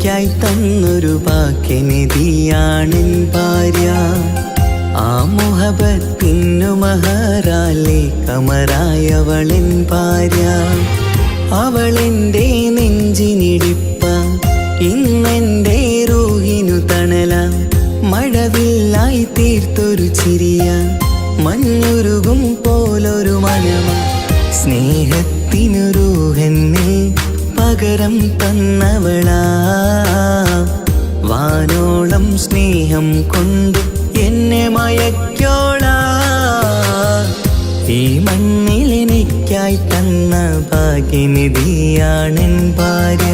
എനിക്കായി തന്നൊരു ഭാഗ്യനിധിയാണെൻ ഭാര്യ. ആ മുഹബത്തിനു മഹറാലെ കമറായവളെൻ ഭാര്യ. അവളെൻ്റെ നെഞ്ചിനിടിപ്പ, ഇന്നെൻ്റെ റൂഹിനു തണല. മഴവില്ലായി തീർത്തൊരു ചിരിയ, മഞ്ഞുരുകും പോലൊരു മനമ. സ്നേഹത്തിനു റൂഹെന്നിൽ പകരം തന്നവളാ. വാനോളം സ്നേഹം കൊണ്ട് എന്നെ മയക്കോളാ. ഈ മണ്ണിൽ എനിക്കായി തന്ന ഭാഗ്യനിധിയാണെൻ ഭാര്യ.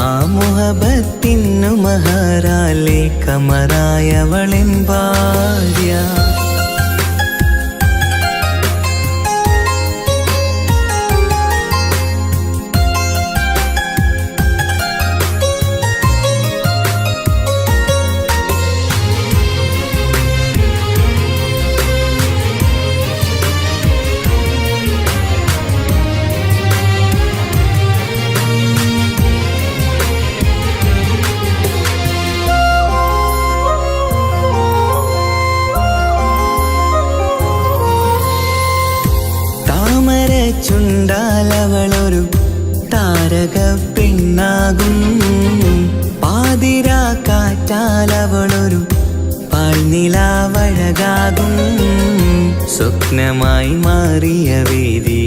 ആ മുഹബത്തിനു മഹറാലെ കമറായവളെൻ ഭാര്യ. ചുണ്ടാലവളൊരു താരക പെണ്ണാകും. പാതിരാ കാറ്റാലവളൊരു പാൽനിലാവഴകാകും. സ്വപ്നമായി മാറിയ വേദി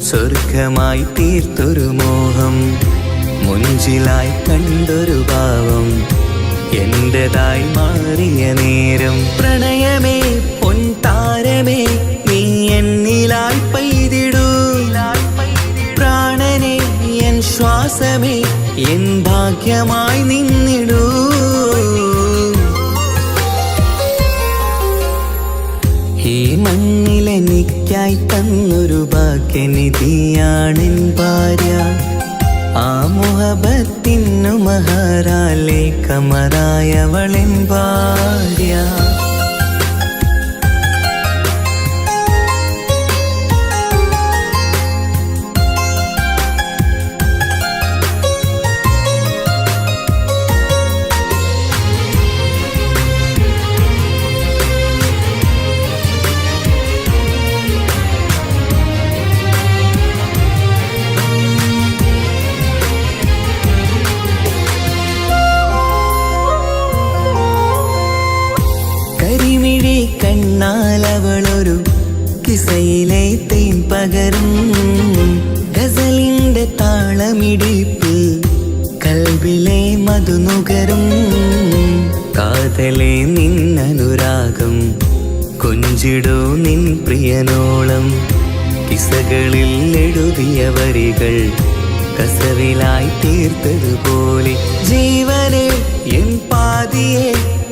സ്വർഗമായി തീർത്തൊരു മോഹം. മുഞ്ചിലായി കണ്ടൊരു ഭാവം എന്റേതായി മാറിയ നേരം. പ്രണയമേ പൊൻതാരമേ നീ എന്നിലായി പെയ്തിടൂ. പ്രാണനെ എൻ ശ്വാസമേ എൻ ഭാഗ്യമായി നിന്നിടൂ. ഈ മണ്ണിലെനിക്കായി തന്നൊരു ഭാഗ്യനിധിയാണെൻ ഭാര്യ. ആ മുഹബത്തിനു മഹറാലെ കമറായവളെൻ ഭാര്യ. കണ്ണാലവളൊരു കിസയിലെ തേൻ പകരും. ഗസലിന്റെ താളമിടിപ്പിൽ കൽബിലെ മധുനുകരും. കാതലെ നിന്നനുരാഗം കൊഞ്ചിടൂ നിൻ പ്രിയനോളം. കിസകളിൽ എഴുതിയ വരികൾ കസവിലായി തീർത്തതുപോലെ. ജീവനെ എൻ പാതിയെ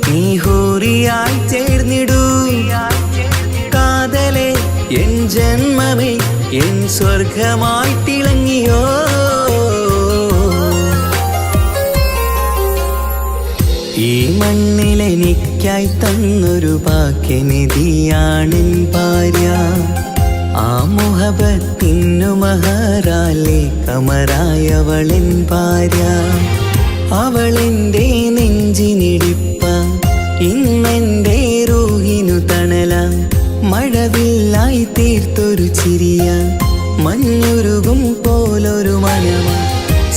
നീ ഹൂറിയായി ചേർന്നിടൂ. കാതലെ എൻ ജന്മമേ എൻ സ്വർഗമായി തിളങ്ങിയോ. ഈ മണ്ണിലെനിക്കായി തന്നൊരു ഭാഗ്യനിധിയാണെൻ ഭാര്യ. ആ മുഹബത്തിനു മഹറാലെ കമറായവളെൻ ഭാര്യ. അവളെൻ്റെ നെഞ്ചിനിടിപ്പ, ഇന്നെൻ്റെ റൂഹിനു തണല. മഴവില്ലായി തീർത്തൊരു ചിരിയ, മഞ്ഞുരുകും പോലൊരു മനമ.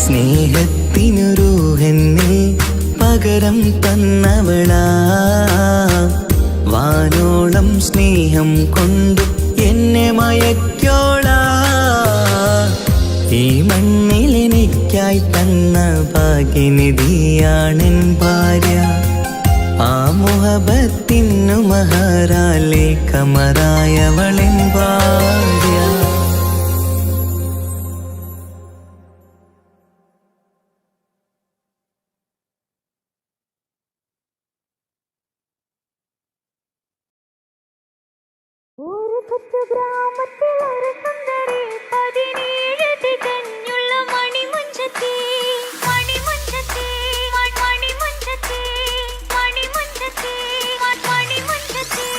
സ്നേഹത്തിനു റൂഹെന്നിൽ പകരം തന്നവളാ. വാനോളം സ്നേഹം കൊണ്ട് എന്നെ മയക്കോളാ. ഈ മണ്ണിലെനിക്കായി തന്ന ഭാഗ്യനിധിയാണെൻ ഭാര്യ. ആ മുഹബത്തിനു മഹറാലെ കമറായവളെൻ ഭാര്യ.
ഒരു കൊച്ചു ഗ്രാമത്തിൽ ഒരു സുന്ദരി 17 തികഞ്ഞുള്ള മണിമുഞ്ചത്തി. മണിമുഞ്ചത്തി മണിമുഞ്ചത്തി മണിമുഞ്ചത്തി മണിമുഞ്ചത്തി.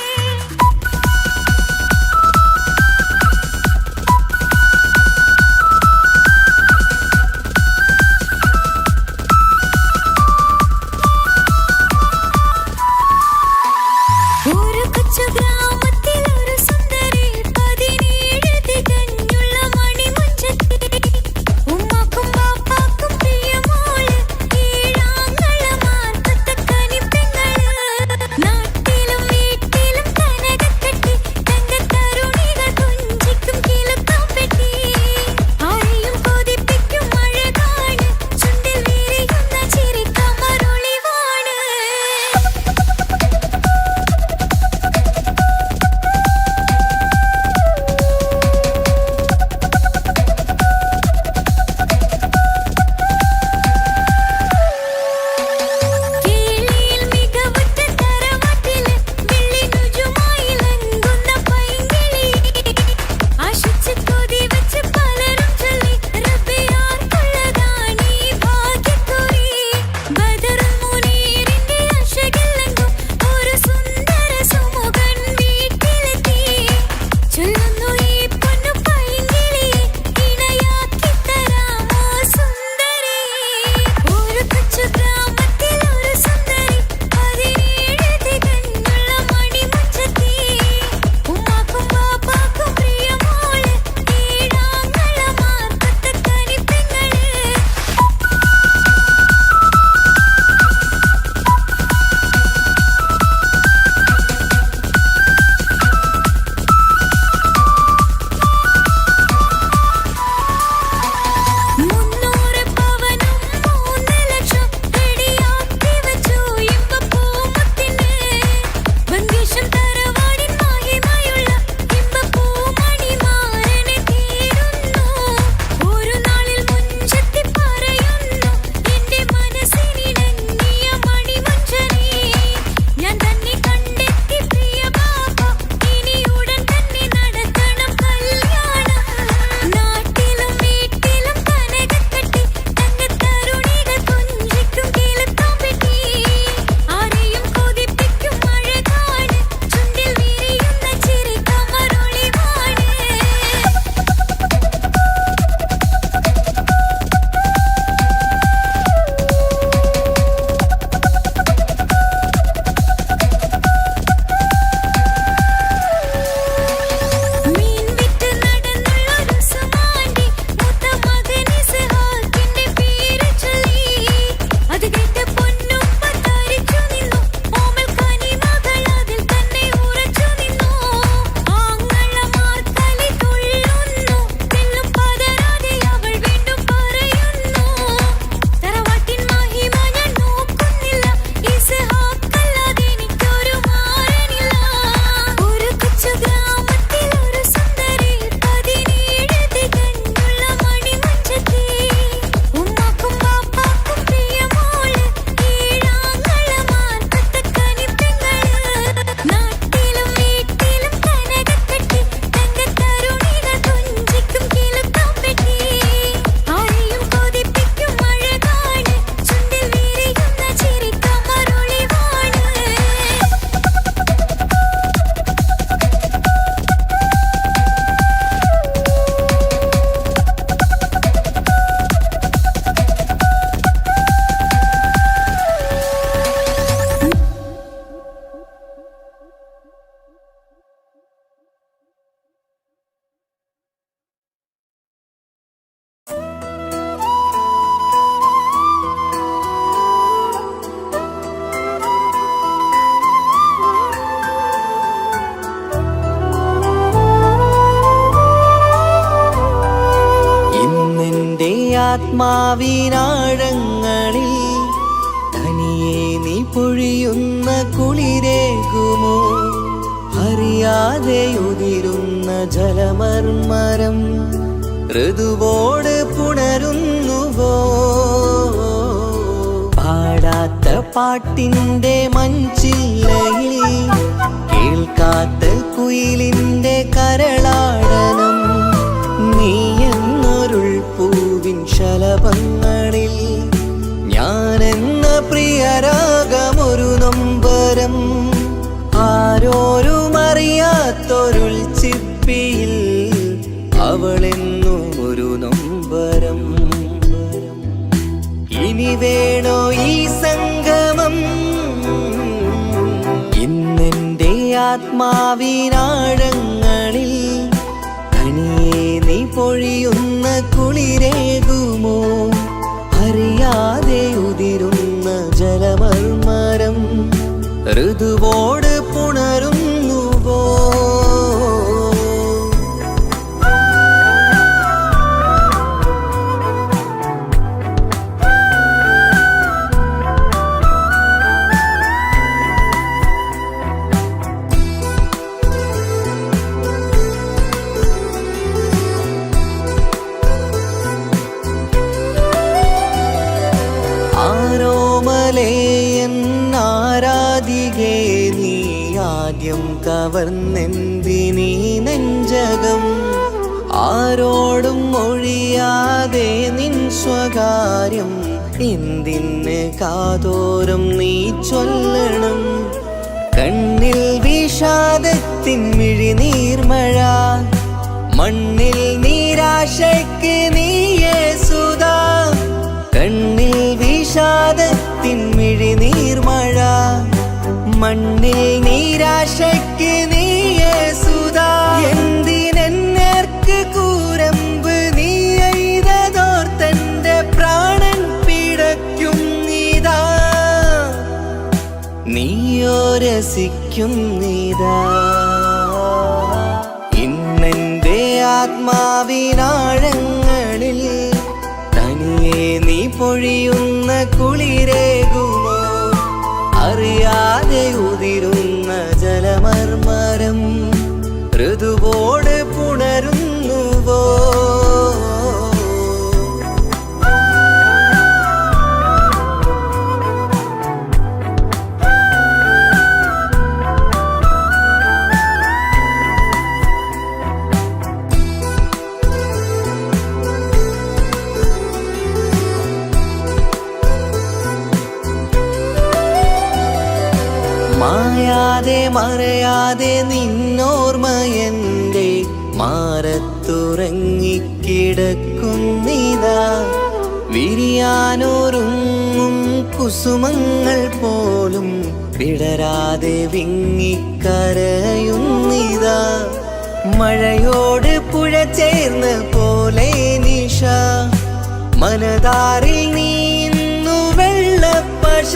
ആത്മാവിനാഴങ്ങളിൽ തനിയെ നീ പൊഴിയുന്ന കുളിരേകുമോ? അറിയാതെ ഉതിരുന്ന ജലമർമരം ഋതുവോട് പുണരുന്നുവോ? പാടാത്ത പാട്ടിൻ്റെ മഞ്ചില്ലയിൽ കേൾക്കാത്ത കുയിലിൻ്റെ കരളാടനം നീ എന്നൊരുൾ പൂവിൻ ശലഭങ്ങളിൽ ഞാനെന്ന പ്രിയരാഗമൊരു നൊമ്പരം ആരോരുമറിയാത്തൊരുൾ ചിപ്പിയിൽ അവളെന്നും ഒരു നൊമ്പരം. ഇനി വേണോ ഈ സംഗമം? ഇന്നെൻ്റെ ആത്മാവിനാഴങ്ങളിൽ തനിയെ നീ പൊഴിയുന്ന കുളിരേകുമോ? അറിയാതെ ഉതിരുന്ന ജലമർമരം ഋതുവോട് പുണരുന്നുവോ? ആരാധികേ നീ ആദ്യം കവർന്നെന്തിനീ നെഞ്ചകം? ആരോടും ഒഴിയാതെ നിൻ സ്വകാര്യം എന്തിന് കാതോരം നീ ചൊല്ലണം? കണ്ണിൽ വിഷാദത്തിൻ മിഴിനീർമഴ, മണ്ണിൽ നിരാശയ്ക്ക് നീയേ സുധാ. കണ്ണിൽ വിഷാദത്തിൻ മിഴിനീർമഴ, മണ്ണിൽ നിരാശയ്ക്ക് നീയേ സുധാ. എന്തിനെന്നേർക്ക് കൂരമ്പ് നീ എയ്തതോർത്തന്റെ പ്രാണൻ പിടയ്ക്കും നീതാ. നീയോ രസിക്കും നീതാ. ഇന്നെന്റെ ആത്മാവിനാഴങ്ങളിൽ തനിയെ നീ പൊഴിയുന്ന കുളിരേകുമോ? അറിയാതെ ഉതിരുന്ന ജലമർമരം ഋതുവോട് പുണരുന്നുവോ? മായാതെ മറയാതെ നിന്നോർമ്മയെൻ്റെ മാറത്തുറങ്ങിക്കിടക്കുന്നിതാ. വിരിയാനൊരുങ്ങും കുസുമങ്ങൾ പോലും വിടരാതെ വിങ്ങിക്കരയുന്നിതാ. മഴയോട് പുഴ ചേർന്ന പോലെ നിശ, മനതാറിൽ നീന്നു വെള്ളപ്പശ.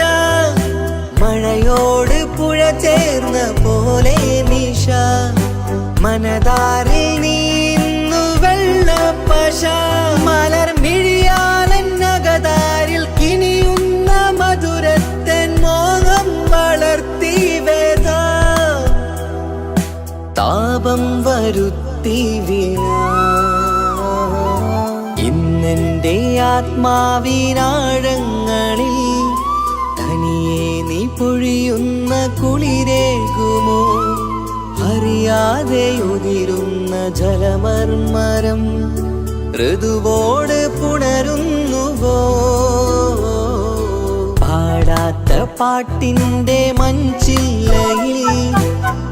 മഴയോട് പുഴ ചേർന്ന പോലെ നിശ, മനതാറിൽ നീന്നു വെള്ളപ്പശ. മലർമിഴിയാലെന്നകതാരിൽ കിനിയുന്ന മധുരത്തൻ മോഹം വളർത്തി വേദ. താപം വരുത്തി വീണ ഇന്നെൻ്റെ ആത്മാവിനാഴങ്ങളിൽ തനിയെ നീ പൊഴിയുന്ന കുളിരേകുമോ? അറിയാതെ ഉതിരുന്ന ജലമർമരം ഋതുവോട് പുണരുന്നുവോ? പാടാത്ത പാട്ടിൻ്റെ മഞ്ചില്ലയിൽ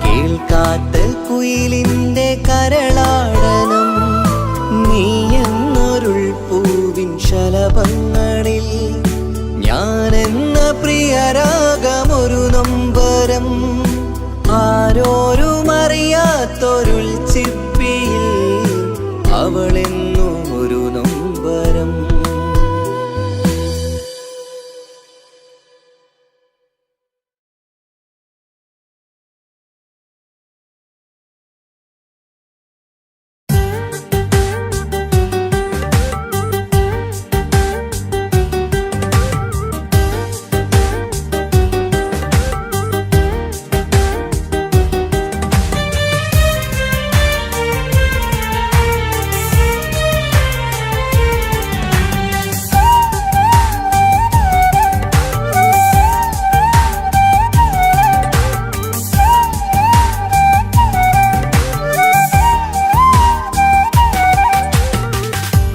കേൾക്കാത്ത കുയിലിൻ്റെ കരളാടനം നീ എന്നൊരുൾ പൂവിൻ ശലഭങ്ങളിൽ ഞാനെന്ന പ്രിയരാഗമൊരു നൊമ്പരം ആരോരുമറിയാത്തൊരുൾ ചിപ്പിയിൽ അവളെന്നും ഒരു നൊമ്പരം.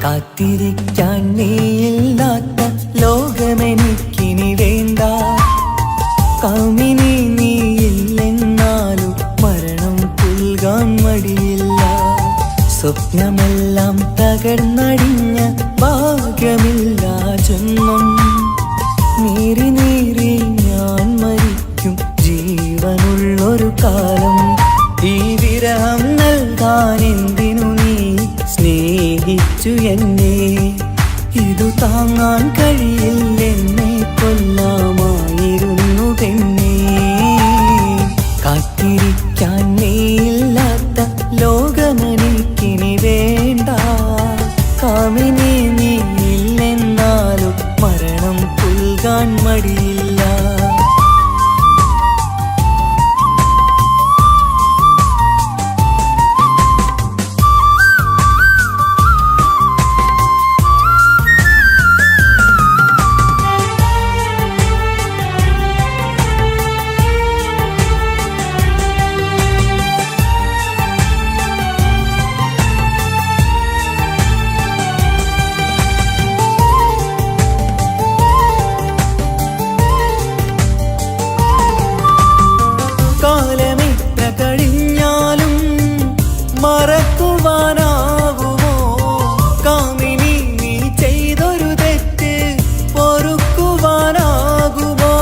കാത്തിരിക്കാൻ നീയില്ലാത്ത ലോകമെനിക്കിനി വേണ്ട. കാമിനി നീയില്ലെന്നാലും മരണം പുൽകാൻ മടിയില്ല. സ്വപ്നമെല്ലാം തകർന്നടിഞ്ഞ ഭാഗ്യമില്ല ജന്മം. നീറി നീറി ഞാൻ മരിക്കും ജീവനുള്ളൊരു കാലം. ഈ വിരഹം നൽകാൻ എന്തിനു നീ സ്നേഹിച്ചു എന്നെ? ഇതു താങ്ങാൻ കഴിയില്ലെന്നെ കൊല്ലാമായിരുന്നു പെണ്ണേ. കാത്തിരിക്കാൻ നീയില്ലാത്ത ലോകമെനിക്കിനി വേണ്ട. കാമിനി നീയില്ലെന്നാലും മരണം പുൽകാൻ മടിയില്ല. കാലമെത്ര കഴിഞ്ഞാലും മറക്കുവാനാകുമോ? കാമിനി നീ ചെയ്തൊരു തെറ്റ് പൊറുക്കുവാനാകുമോ?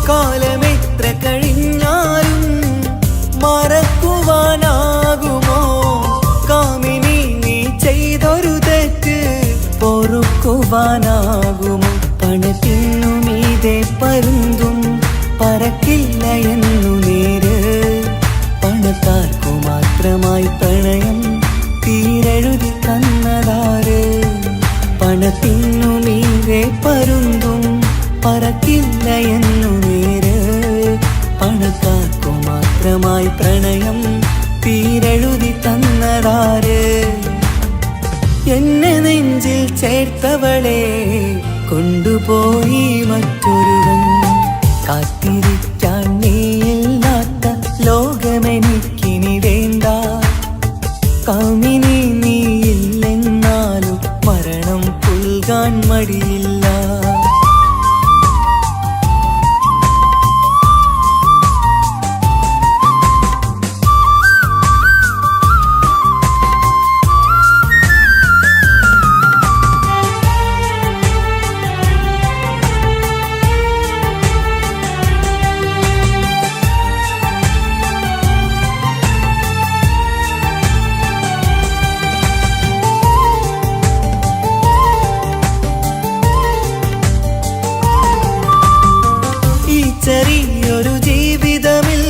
കാലമെത്ര കഴിഞ്ഞാലും മറക്കുവാനാകുമോ? കാമിനി നീ ചെയ്തൊരു തെറ്റ് പൊറുക്കുവാനാകുമോ? പണത്തിനു മീതെ പരുന്തും പറക്കില്ല എന്നു നേര്. പണക്കാർക്കു മാത്രമായി പ്രണയം തീരെഴുതി തന്നതാര്? പണത്തിനു മീതെ പരുന്തും പറക്കില്ല എന്നു നേര്. പണക്കാർക്കു മാത്രമായി പ്രണയം തീരെഴുതി തന്നതാര്? എന്നെ നെഞ്ചിൽ ചേർത്തവളെ കൊണ്ടുപോയി മറ്റൊരുവൻ. കാത്തിരിക്കാൻ നീയില്ലാത്ത ലോകമെനിക്കിനി വേണ്ട. കാമിനി നീയില്ലെന്നാലും മരണം പുൽകാൻ മടിയില്ല. ചെറിയൊരു ജീവിതമിൽ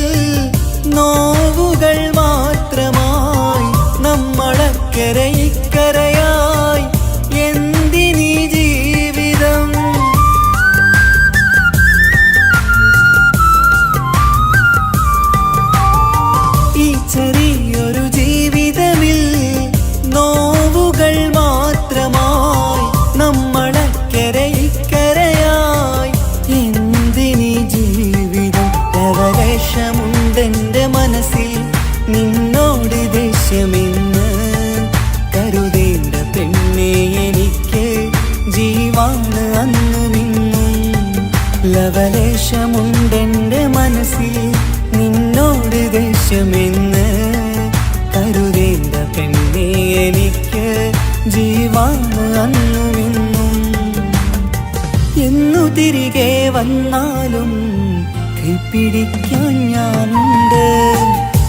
നോവുകൾ മാത്രമായി നമ്മളക്കരയിക്കരയായി എന്തിനീ ജീവിതം? ഈ ചെറിയൊരു ജീവിതമിൽ നോവുകൾ മാത്രമായി നമ്മളക്കരയിക്കരയായി എന്തിനീ ജീവിതം? ലവലേശമുണ്ടെന്റെ മനസ്സിൽ നിന്നോട് ദേഷ്യമെന്ന് കരുതേണ്ട പെണ്ണേ, എനിക്ക് ജീവാണ് അന്നും ഇന്നും. ലവലേശമുണ്ടെന്റെ മനസ്സിൽ നിന്നോട് ദേഷ്യമെന്ന് കരുതേണ്ട പെണ്ണേ, എനിക്ക് ജീവാണ് അന്നും ഇന്നും. എന്നു തിരികെ വന്നാലും കൈപ്പിടിക്കാൻ ഞാനുണ്ട്.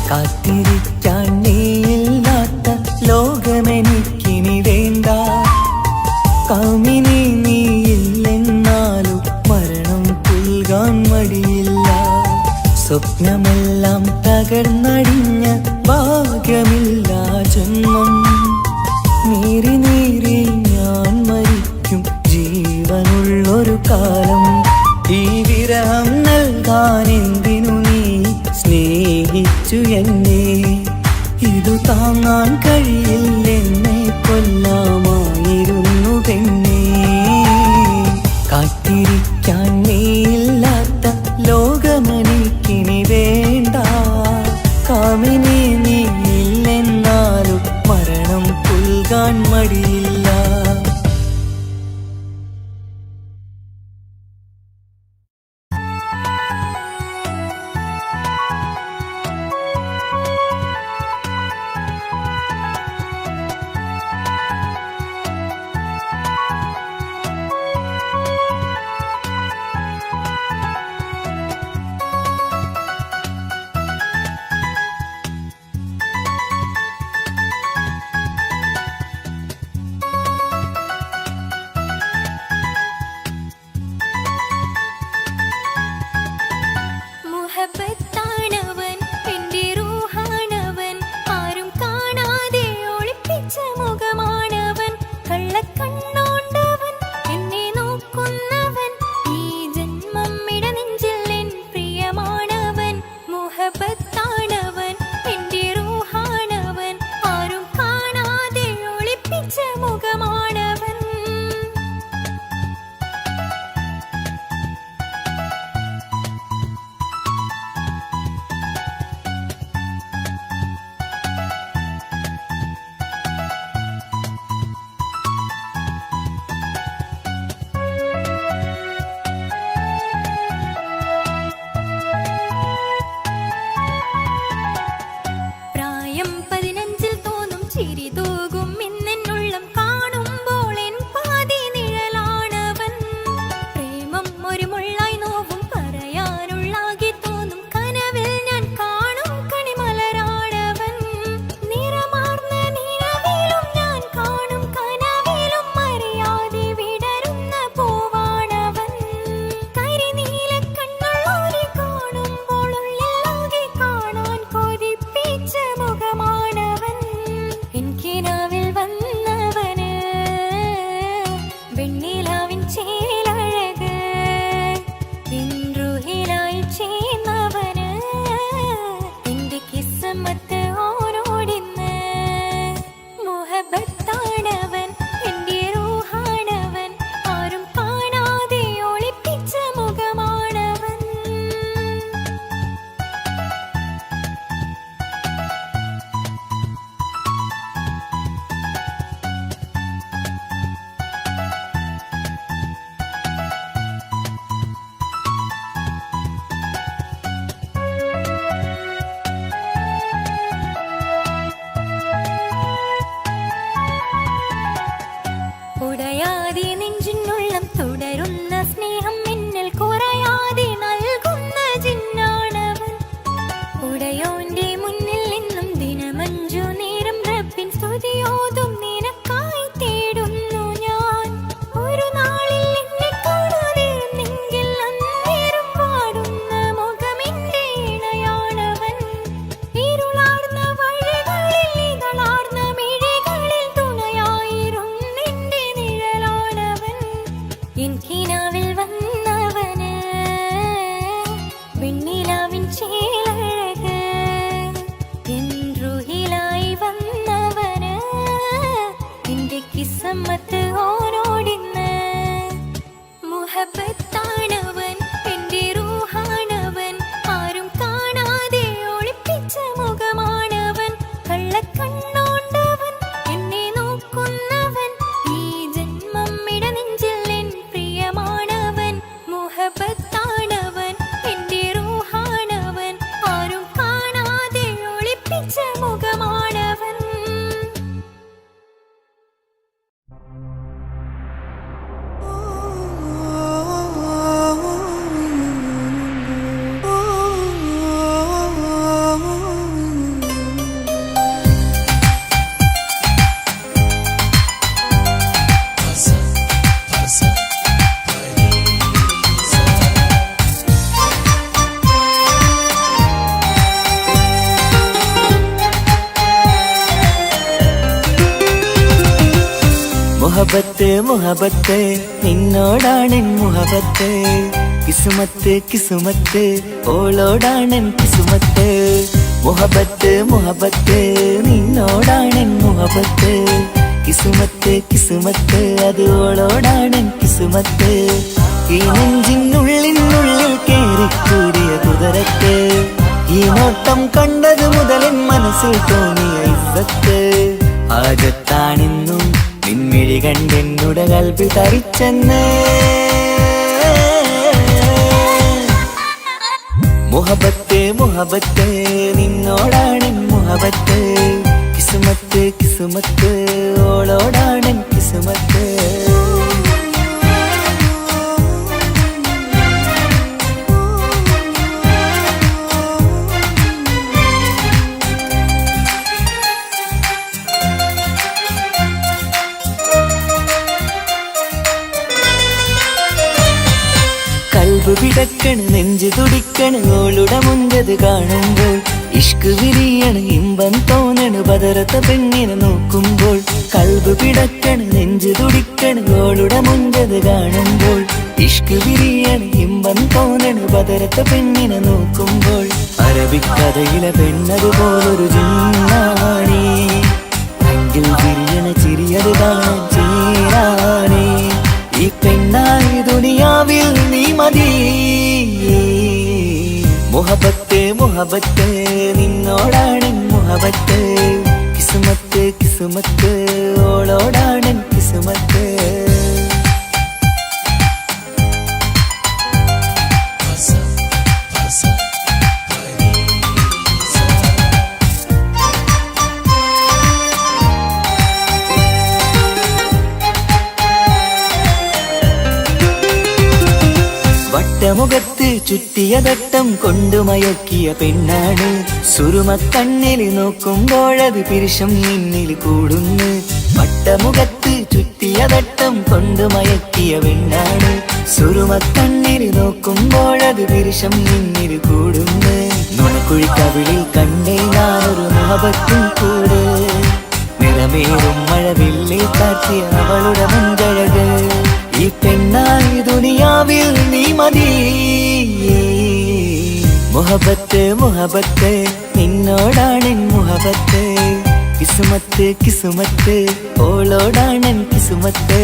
കാത്തിരിക്കാൻ നീയില്ലാത്ത ലോകമെനിക്കിനി വേണ്ട. കാമിനി നീയില്ലെന്നാലും മരണം പുൽകാൻ മടിയില്ല. സ്വപ്നമെല്ലാം തകർന്നടിഞ്ഞ ഭാഗ്യമില്ല ജന്മം. നീറി നീറി ഞാൻ മരിക്കും ജീവനുള്ളൊരു കാലം. ഈ വിരഹം നൽകാൻ എന്തിനു നീ സ്നേഹിച്ചു എന്നെ? ഇതു താങ്ങാൻ കഴിയില്ലെന്നെ കൊല്ലാമായിരുന്നു പെണ്ണേ. കാത്തിരിക്കാൻ നീയില്ലാത്ത ലോകമെനിക്കിനി വേണ്ട.
നിലാവിൽ വന്നവന് വെണ്ണിലാവിൻ ചേലഴക് എൻറുഹിലായി വന്നവന് എന്റെ കിസ്മത്ത് ഓരോടിന്ന് മുഹബത്താണവൻ എന്റെ റൂഹാണവൻ ആരും കാണാതെ ഒളിപ്പിച്ച മുഖമാണവൻ കള്ളക്കണ്ണോണ്ടവൻ എന്നെ നോക്കുന്നവൻ ഈ ജന്മം ഇടനെഞ്ചിൽ എൻ പ്രിയമാണവൻ മുഹബത്താണവൻ എന്റെ റൂഹാണവൻ ആരും കാണാതെ ഒളിപ്പിച്ച മുഖമാണവൻ
മുഹബത്ത് മുഹബത്ത് നിന്നോടാണെൻ മുഹബത്ത് കിസുമത്ത് കിസുമത്ത് ഓളോടാണെൻ കിസുമത്ത് മുഹബത്ത് മുഹബത്ത് നിന്നോടാണെൻ മുഹബത്ത് കിസുമത്ത് കിസുമത്ത് അത് ഓളോടാണെൻ കിസുമത്ത് ഈ നെഞ്ചിനുള്ളിനുള്ളിൽ കേറിക്കൂടിയ കുതിരത്ത് ഈ നോട്ടം കണ്ടത് മുതലിൻ മനസ്സിൽ തോന്നിയ ഇസ്സത്ത് ആജത്താണെന്നും നിൻമിഴി കണ്ടെന്നുടെ കൽബിൽ തരിച്ചെന്ന് മുഹബത്ത് മുഹബത്ത് നിന്നോടാണെൻ മുഹബത്ത് കിസുമത്ത് കിസുമത്ത് ഓളോടാണെൻ കിസുമത്ത് കൽബ് പിടക്കണ് നെഞ്ചു തുടിക്കണ് ഓളുടെ മുഞ്ചത് കാണുമ്പോൾ ഇഷ്ക് വിരിയണ് ഇമ്പം തോന്നണ് ബദറത്ത പെണ്ണിനെ നോക്കുമ്പോൾ കൽബ് പിടക്കണ് നെഞ്ചു തുടിക്കണ് ഓളുടെ മുഞ്ചത് കാണുമ്പോൾ ഇഷ്ക് വിരിയണ് ഇമ്പം തോന്നണ് ബദറത്ത പെണ്ണിനെ നോക്കുമ്പോൾ അറബിക്കഥയിലെ പെണ്ണതുപോലൊരു ജിന്നാണി നെഞ്ചിൽ വിരിയണ ചിരിയത് കാണാൻ ചേരാണി ഈ പെണ്ണായി ദുനിയാവിൽ നീ മതി മുഹബത്ത് മുഹബത്ത് നിന്നോടാണെൻ മുഹബത്ത് കിസുമത്ത് കിസുമത്ത് ഓളോടാണെൻ കിസുമത്ത് വട്ടമുഖത്ത് ചുറ്റിയ തട്ടം കൊണ്ടുമയക്കിയ പെണ്ണാണ് സുറുമക്കണ്ണിൽ നോക്കുമ്പോഴത് പിരിശം നിന്നിൽ കൂടുന്നു വട്ടമുഖത്ത് ചുറ്റിയ തട്ടം കൊണ്ടുമയക്കിയ പെണ്ണാണ് സുറുമക്കണ്ണിൽ നോക്കുമ്പോഴത് പിരിശം നിന്നിൽ കൂടുന്നു നുണക്കുഴിക്കവിളിൽ കണ്ടേ ഞാനൊരു മുഹബത്തും കൂട് നിറമേറും മഴവില്ലിൽ കാറ്റിയ അവളുടെ മുൻകഴക് ഈ പെണ്ണായി ദുനിയാവിൽ നീ മതി മുഹബത്ത് മുഹബത്ത് നിന്നോടാണെൻ മുഹബത്ത് കിസുമത്ത് കിസുമത്ത് ഓളോടാണെൻ കിസുമത്ത്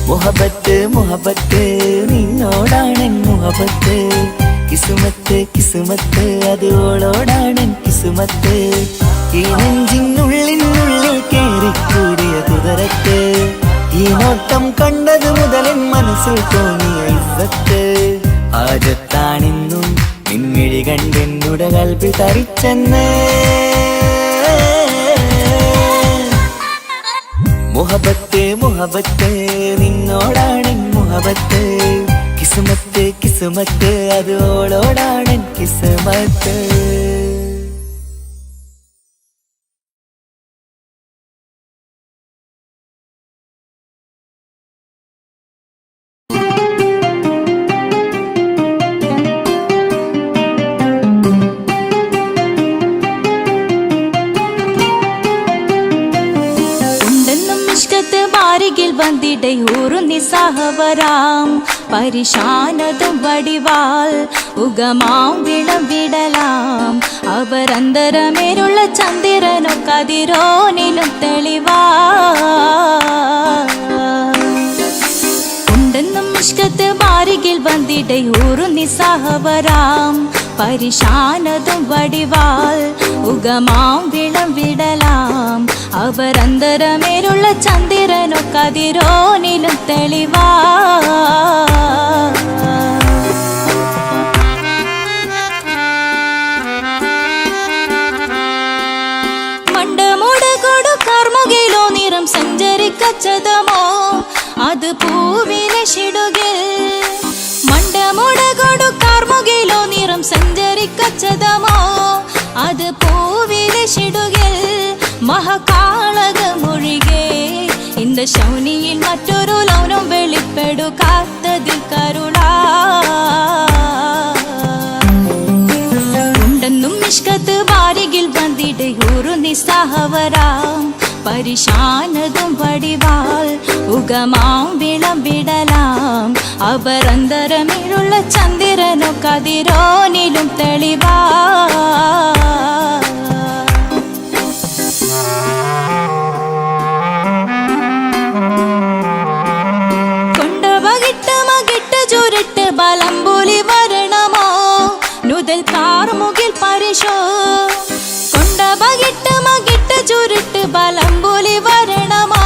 മുഹബത്ത് മുഹബത്ത് നിന്നോടാണെൻ മുഹബത്ത് കിസുമത്ത് കിസുമത്ത് അത് ഓളോടാണെൻ കിസുമത്ത് ഈ നെഞ്ചിനുള്ളിനുള്ളിൽ കേറിക്കൂടിയ കുതിരത്ത് ഈ നോട്ടം കണ്ടത് മുതലിൻ മനസ്സിൽ തോന്നിയ ഇസ്സത്ത് ആജത്താണെന്നും നിൻമിഴി കണ്ടെന്നുടെ കൽബിൽ തരിച്ചെന്ന് മുഹബത്ത് മുഹബത്ത് നിന്നോടാണെൻ മുഹബത്ത് കിസുമത്ത് കിസുമത്ത് അത് ഓളോടാണെൻ കിസുമത്ത്
വന്നിടை നിസ്സഹവരാം പരിശാനതും വടിവാൾ ഉഗമാം വിളവിടലാം അവരന്തരമേലുള്ള ചന്ദ്രനോ കതിരോനിലും തെളിവാ ഉണ്ടെന്നും ഇഷ്കത്ത് ബാരികിൽ വന്നിടை നിസ്സഹവരാം പരിശാനതും വടിവാൾ ഉഗമാം വിളവിടലാം അവരന്തരമേലുള്ള ചന്ദ്രനോ കതിരോനിലും തെളിവാ മണ്ടമുടകൊടു കർമുകിലോ നിറം സഞ്ചരിക്കച്ചതമോ അത് പൂവിലെ ഷിടുകിൽ മണ്ടമുടകൊടു കർമുകിലോ നിറം സഞ്ചരിക്കച്ചതമോ അത് പൂവിലെ ഷിടുകിൽ മഹാകാളകമൊഴികെ இந்த ശൗനിയിൽ മറ്റൊരു ലൗനം വെളിപ്പെടുക്കാത്തതിൽ കരുളാ ഉണ്ടെന്നും ഇഷ്കത്ത് ബാരികിൽ വന്നിടை നിസ്സഹവരാം പരിശാനതും വടിവാൾ ഉഗമാം വിളവിടലാം അവരന്തരമേലുള്ള ചന്ദ്രനോ കതിരോനിലും തെളിവാ കൊണ്ടവകിട്ട് മകിട്ട് ചുരുട്ട് ബലംപൂലി വരണമോ നുതൽ കാർമുകിൽ പരിശോ കൊണ്ടവകിട്ട് മകിട്ട് ചുരുട്ട് ബലംപൂലി വരണമോ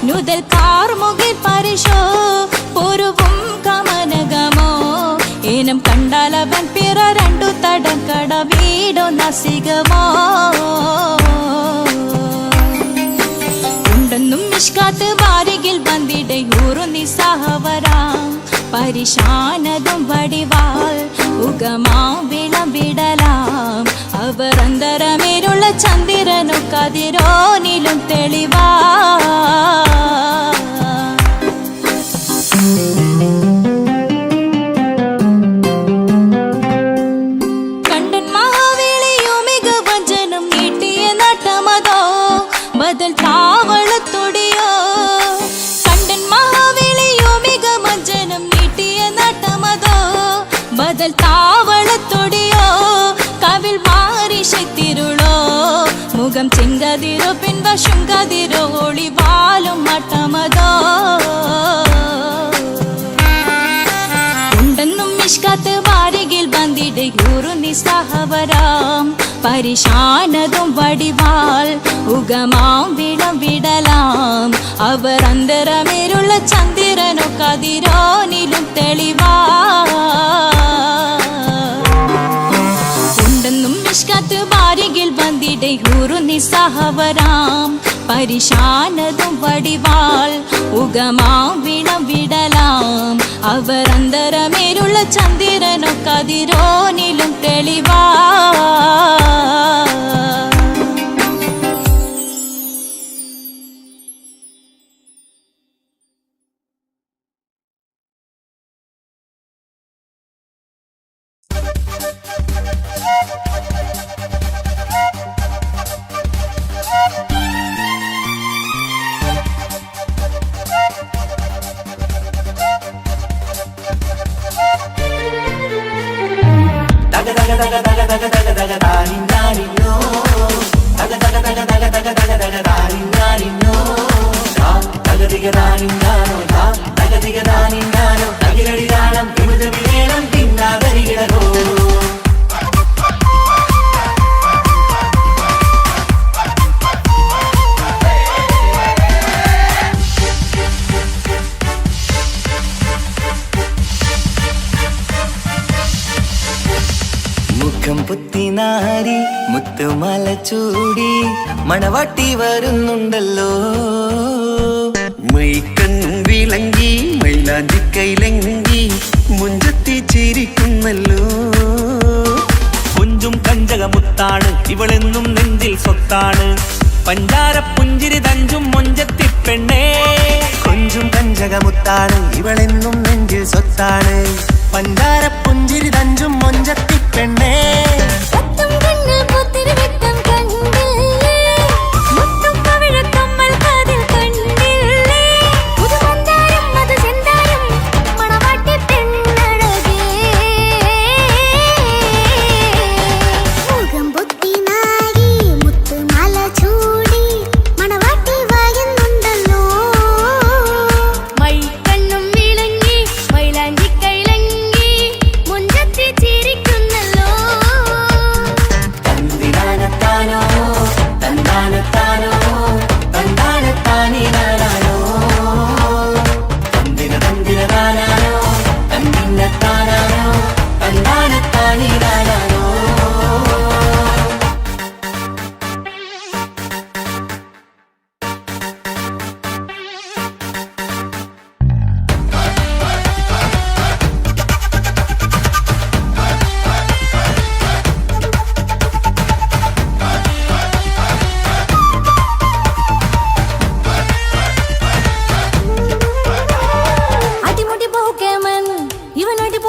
നുതൽ കാർമുകിൽ പരിശോ പൊരുവും കമനകമോ ഏനം കണ്ടാലവൻ പിറ രണ്ടു തടം കട വീടോ നസികമോ ഉണ്ടെന്നും ഇഷ്കാത്ത് ബാരികിൽ വന്നിടை നിസ്സഹവരാം പരിശാനതും വടിവാൾ ഉഗമാം വിളവിടലാം അവരന്തരമേലുള്ള ചന്ദ്രനോ കതിരോനിലും തെളിവാ കണ്ടൻ മഹാവേളിയോ മികവഞ്ചനം നീട്ടിയ നട്ടമതോ ബദൽ താവളത്തൊടിയോ കണ്ടൻ മഹാവേളിയോ മികവഞ്ചനം നീട്ടിയ നട്ടമതോ ബദൽ താവളത്തൊടിയോ കവിൽ മാറി ശക്തിരുളോ മുഖം ചെങ്കതിരോ പിൻവശം കതിരോ ഒളിവാലും മട്ടമതോ ഉണ്ടെന്നും ഇഷ്കത്ത് ബാരികിൽ വന്നിടை നിസ്സഹവരാം പരിശാനതും വടിവാൾ ഉഗമാം വിളവിടലാം അവരന്തരമേലുള്ള ചന്ദ്രനോ കതിരോനിലും തെളിവാ ഉണ്ടെന്നും ഇഷ്കത്ത് ബാരികിൽ വന്നിടை നിസ്സഹവരാം പരിശാനതും വടിവാൾ ഉഗമാം വിളവിടലാം അവരന്തരമേലുള്ള ചന്ദ്രനോ കതിരോനിലും തെളിവാ
മുഖം പുത്തിനാരി മുത്തുമല ചൂടി മണവാട്ടി വരുന്നുണ്ടല്ലോ മൈക്കണ്ണും വിളങ്ങി മൈലാഞ്ചി കൈലങ്കി മുഞ്ചത്തി ചിരിക്കുന്നല്ലോ
കൊഞ്ചും കഞ്ചകമുത്താണ് ഇവളെന്നും നെഞ്ചിൽ സ്വത്താണ് പഞ്ചാര പുഞ്ചിരി തഞ്ചും മൊഞ്ചത്തി പെണ്ണേ
കൊഞ്ചും കഞ്ചകമുത്താണ് ഇവളെന്നും നെഞ്ചിൽ സ്വത്താണ് പഞ്ചാര പുഞ്ചിരി തഞ്ചും മൊഞ്ചത്തി പെണ്ണേ
മുത്തും കവിഴക്കമ്മൽ കാതിൽ കണ്ടില്ലേ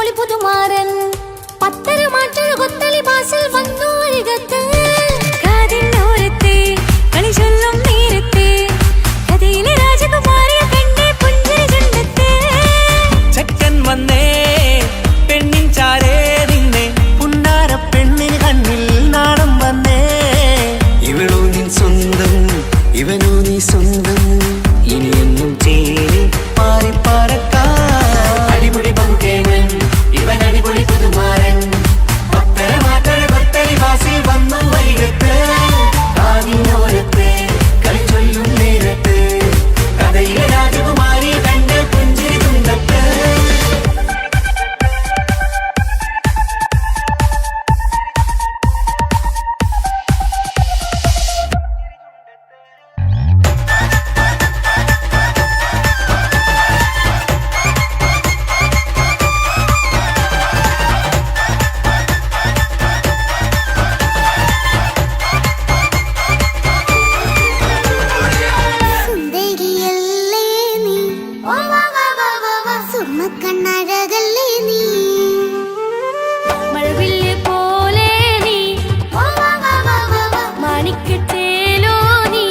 അടിപൊളി പുതുമാരൻ പത്തര മാറ്റൊഴുകൊത്തലി ബാസിൽ വന്നു അരികത്ത് കാതിനോരത്തെ കളി ചൊല്ലും നേരത്തെ കഥയിലെ രാജകുമാരിയെ കണ്ടേ പുഞ്ചിരി ചുണ്ടത്തെ
ചെക്കൻ വന്നേ പെണ്ണിൻ ചാരേ നിന്നെ
പുന്നാര പെണ്ണിന് കണ്ണിൽ നാണം വന്നേ ഇവളോ നിൻ സ്വന്തം ഇവനോ നീ സ്വന്തം ഇനിയെന്നും ചേരി പാറി പറക്കാൻ അടിപൊളി ബഹുകേമൻ ഇവൻ അടിപൊളി പുതുമാരൻ പത്തര മാറ്റഴ കൊത്തലി വാസിൽ വന്നു വൈകത്ത് കാതിനോരത്ത് കളി ചൊല്ലും നേരത്ത് കഥയിലെ രാജകുമാരി കണ്ട് പുഞ്ചിരി തുണ്ടത്ത്
സുന്ദരിയല്ലേ നീ സുർമ്മക്കണ്ണഴകല്ലേ നീ മഴവില്ല് പോലെ നീ മാണിക്കത്തേലോ നീ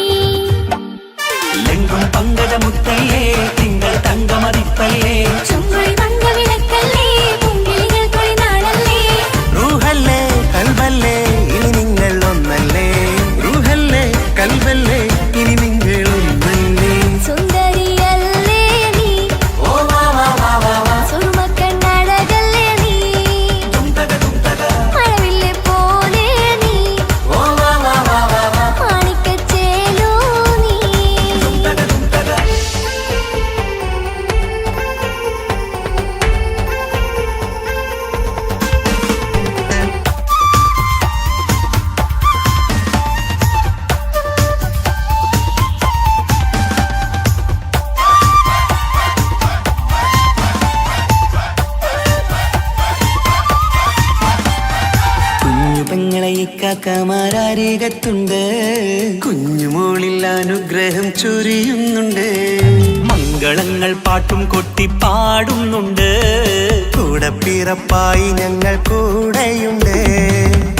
ലെങ്കും പങ്കജമുത്തല്ലേ തിങ്കൾ തങ്കമതിപ്പല്ലേ
ചുങ്കുഴി വന്ന വിളക്കല്ലേ പൊങ്കിളികൾ തൊഴിനാളല്ലേ
റൂഹല്ലേ കൽബല്ലേ ഇനി നിങ്ങൾ ഒന്നല്ലേ റൂഹല്ലേ കൽബല്ലേ ഇനി നിങ്ങൾ ഒന്നല്ലേ
സുന്ദരിയല്ലേ നീ
ഓ വാ വാ വാ വാ വാ
സുർമ്മക്കണ്ണഴകല്ലേ നീ മഴവില്ല് പോലെ നീ
ഓ വാ വാ വാ വാ വാ
മാണിക്കച്ചേലോ നീ
കുഞ്ഞു പെങ്ങളെ ഇക്കാക്കമാരാരികത്തുണ്ട് കുഞ്ഞുമോളിൽ അനുഗ്രഹം ചൊരിയുന്നുണ്ട്
മംഗളങ്ങൾ പാട്ടും കൊട്ടി പാടുന്നുണ്ട്
കൂടെ പിറപ്പായി ഞങ്ങൾ കൂടെയുണ്ട്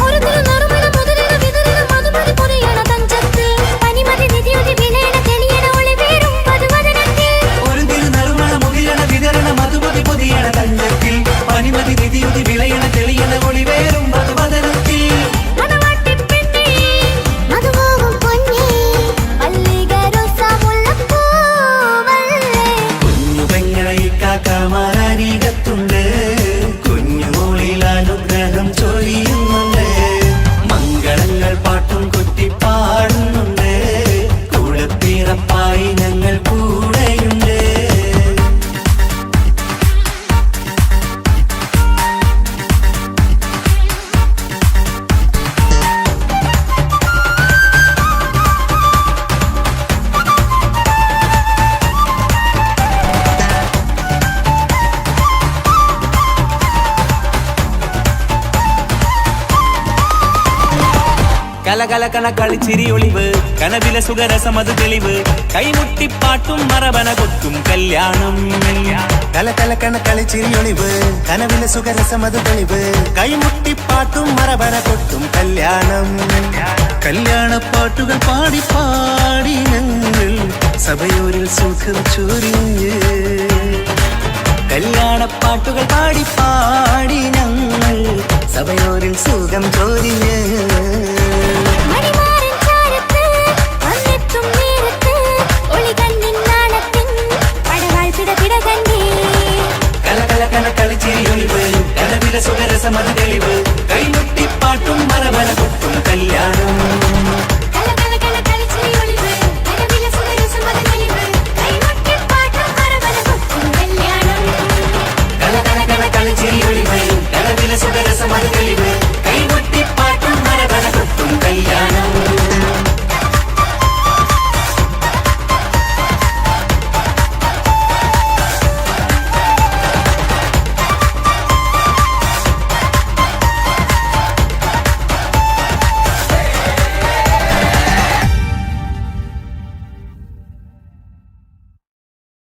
ഒരു തിരുനറുമണ മുതലിന വിതറിന മധുമതി പൊതിയണ തഞ്ചത്ത് പനിമതി നിധിയുതി വിലയണ തെളിയണ ഒളിവേറും പതുവദനത്തിൽ
ഒരു തിരുനറുമണ മുകിലണ വിതരണ മധുമതി പൊതിയണ തഞ്ചത്തിൽ പനിമതി നിധിയുതി വിളയണ തെളിയണ ഒളിവേറും മധുവദനത്തിൽ
മണവാട്ടിപ്പെണ്ണേ മധുപോകും പൊന്നേ മല്ലിക റോസ മുല്ലപ്പൂവല്ലേ
കുഞ്ഞു പെങ്ങളെ ഇക്കാക്കമാരാരികത്തുണ്ട് കുഞ്ഞുമോളിൽ അനുഗ്രഹം ചൊരിയുന്നുണ്ട് മംഗളങ്ങൾ പാട്ടും കൊട്ടി പാടുന്നുണ്ട് കൂടെ പിറപ്പായി ഞങ്ങൾ കൂടെയുണ്ട്
കലകലകണ കളിച്ചിരി ഒളിവ് കനവില സുഖരസമത് തെളിവ് കൈമുട്ടിപ്പാട്ടും മറവന കൊട്ടും കല്യാണം
കലകലക്കണ കളിച്ചിരിയൊളിവ് കനവിലെ സുഖരസമത് തെളിവ് കൈമുട്ടിപ്പാട്ടും മറവന കൊട്ടും കല്യാണം കല്യാണപ്പാട്ടുകൾ പാടി പാടി ഞങ്ങൾ സഭയോരിൽ സുഖം ചൊരിഞ്ഞ് കല്യാണപ്പാട്ടുകൾ പാടി പാടി ഞങ്ങൾ സഭയോരിൽ സുഖം ചൊരിഞ്ഞ്
മണിമാരൻ ചാരത്ത് വന്നെത്തും നേരത്ത് ഒളികണ്ണിൻ നാണത്തിൻ പടവാൾ പിടപിട കണ്ടേ
കലകലക്കണ കളിച്ചിരിയൊളിവ് കനവിലെ സുഖരസമത് തെളിവ് കൈമുട്ടിപ്പാട്ടും മറവന കൊട്ടും കല്യാണം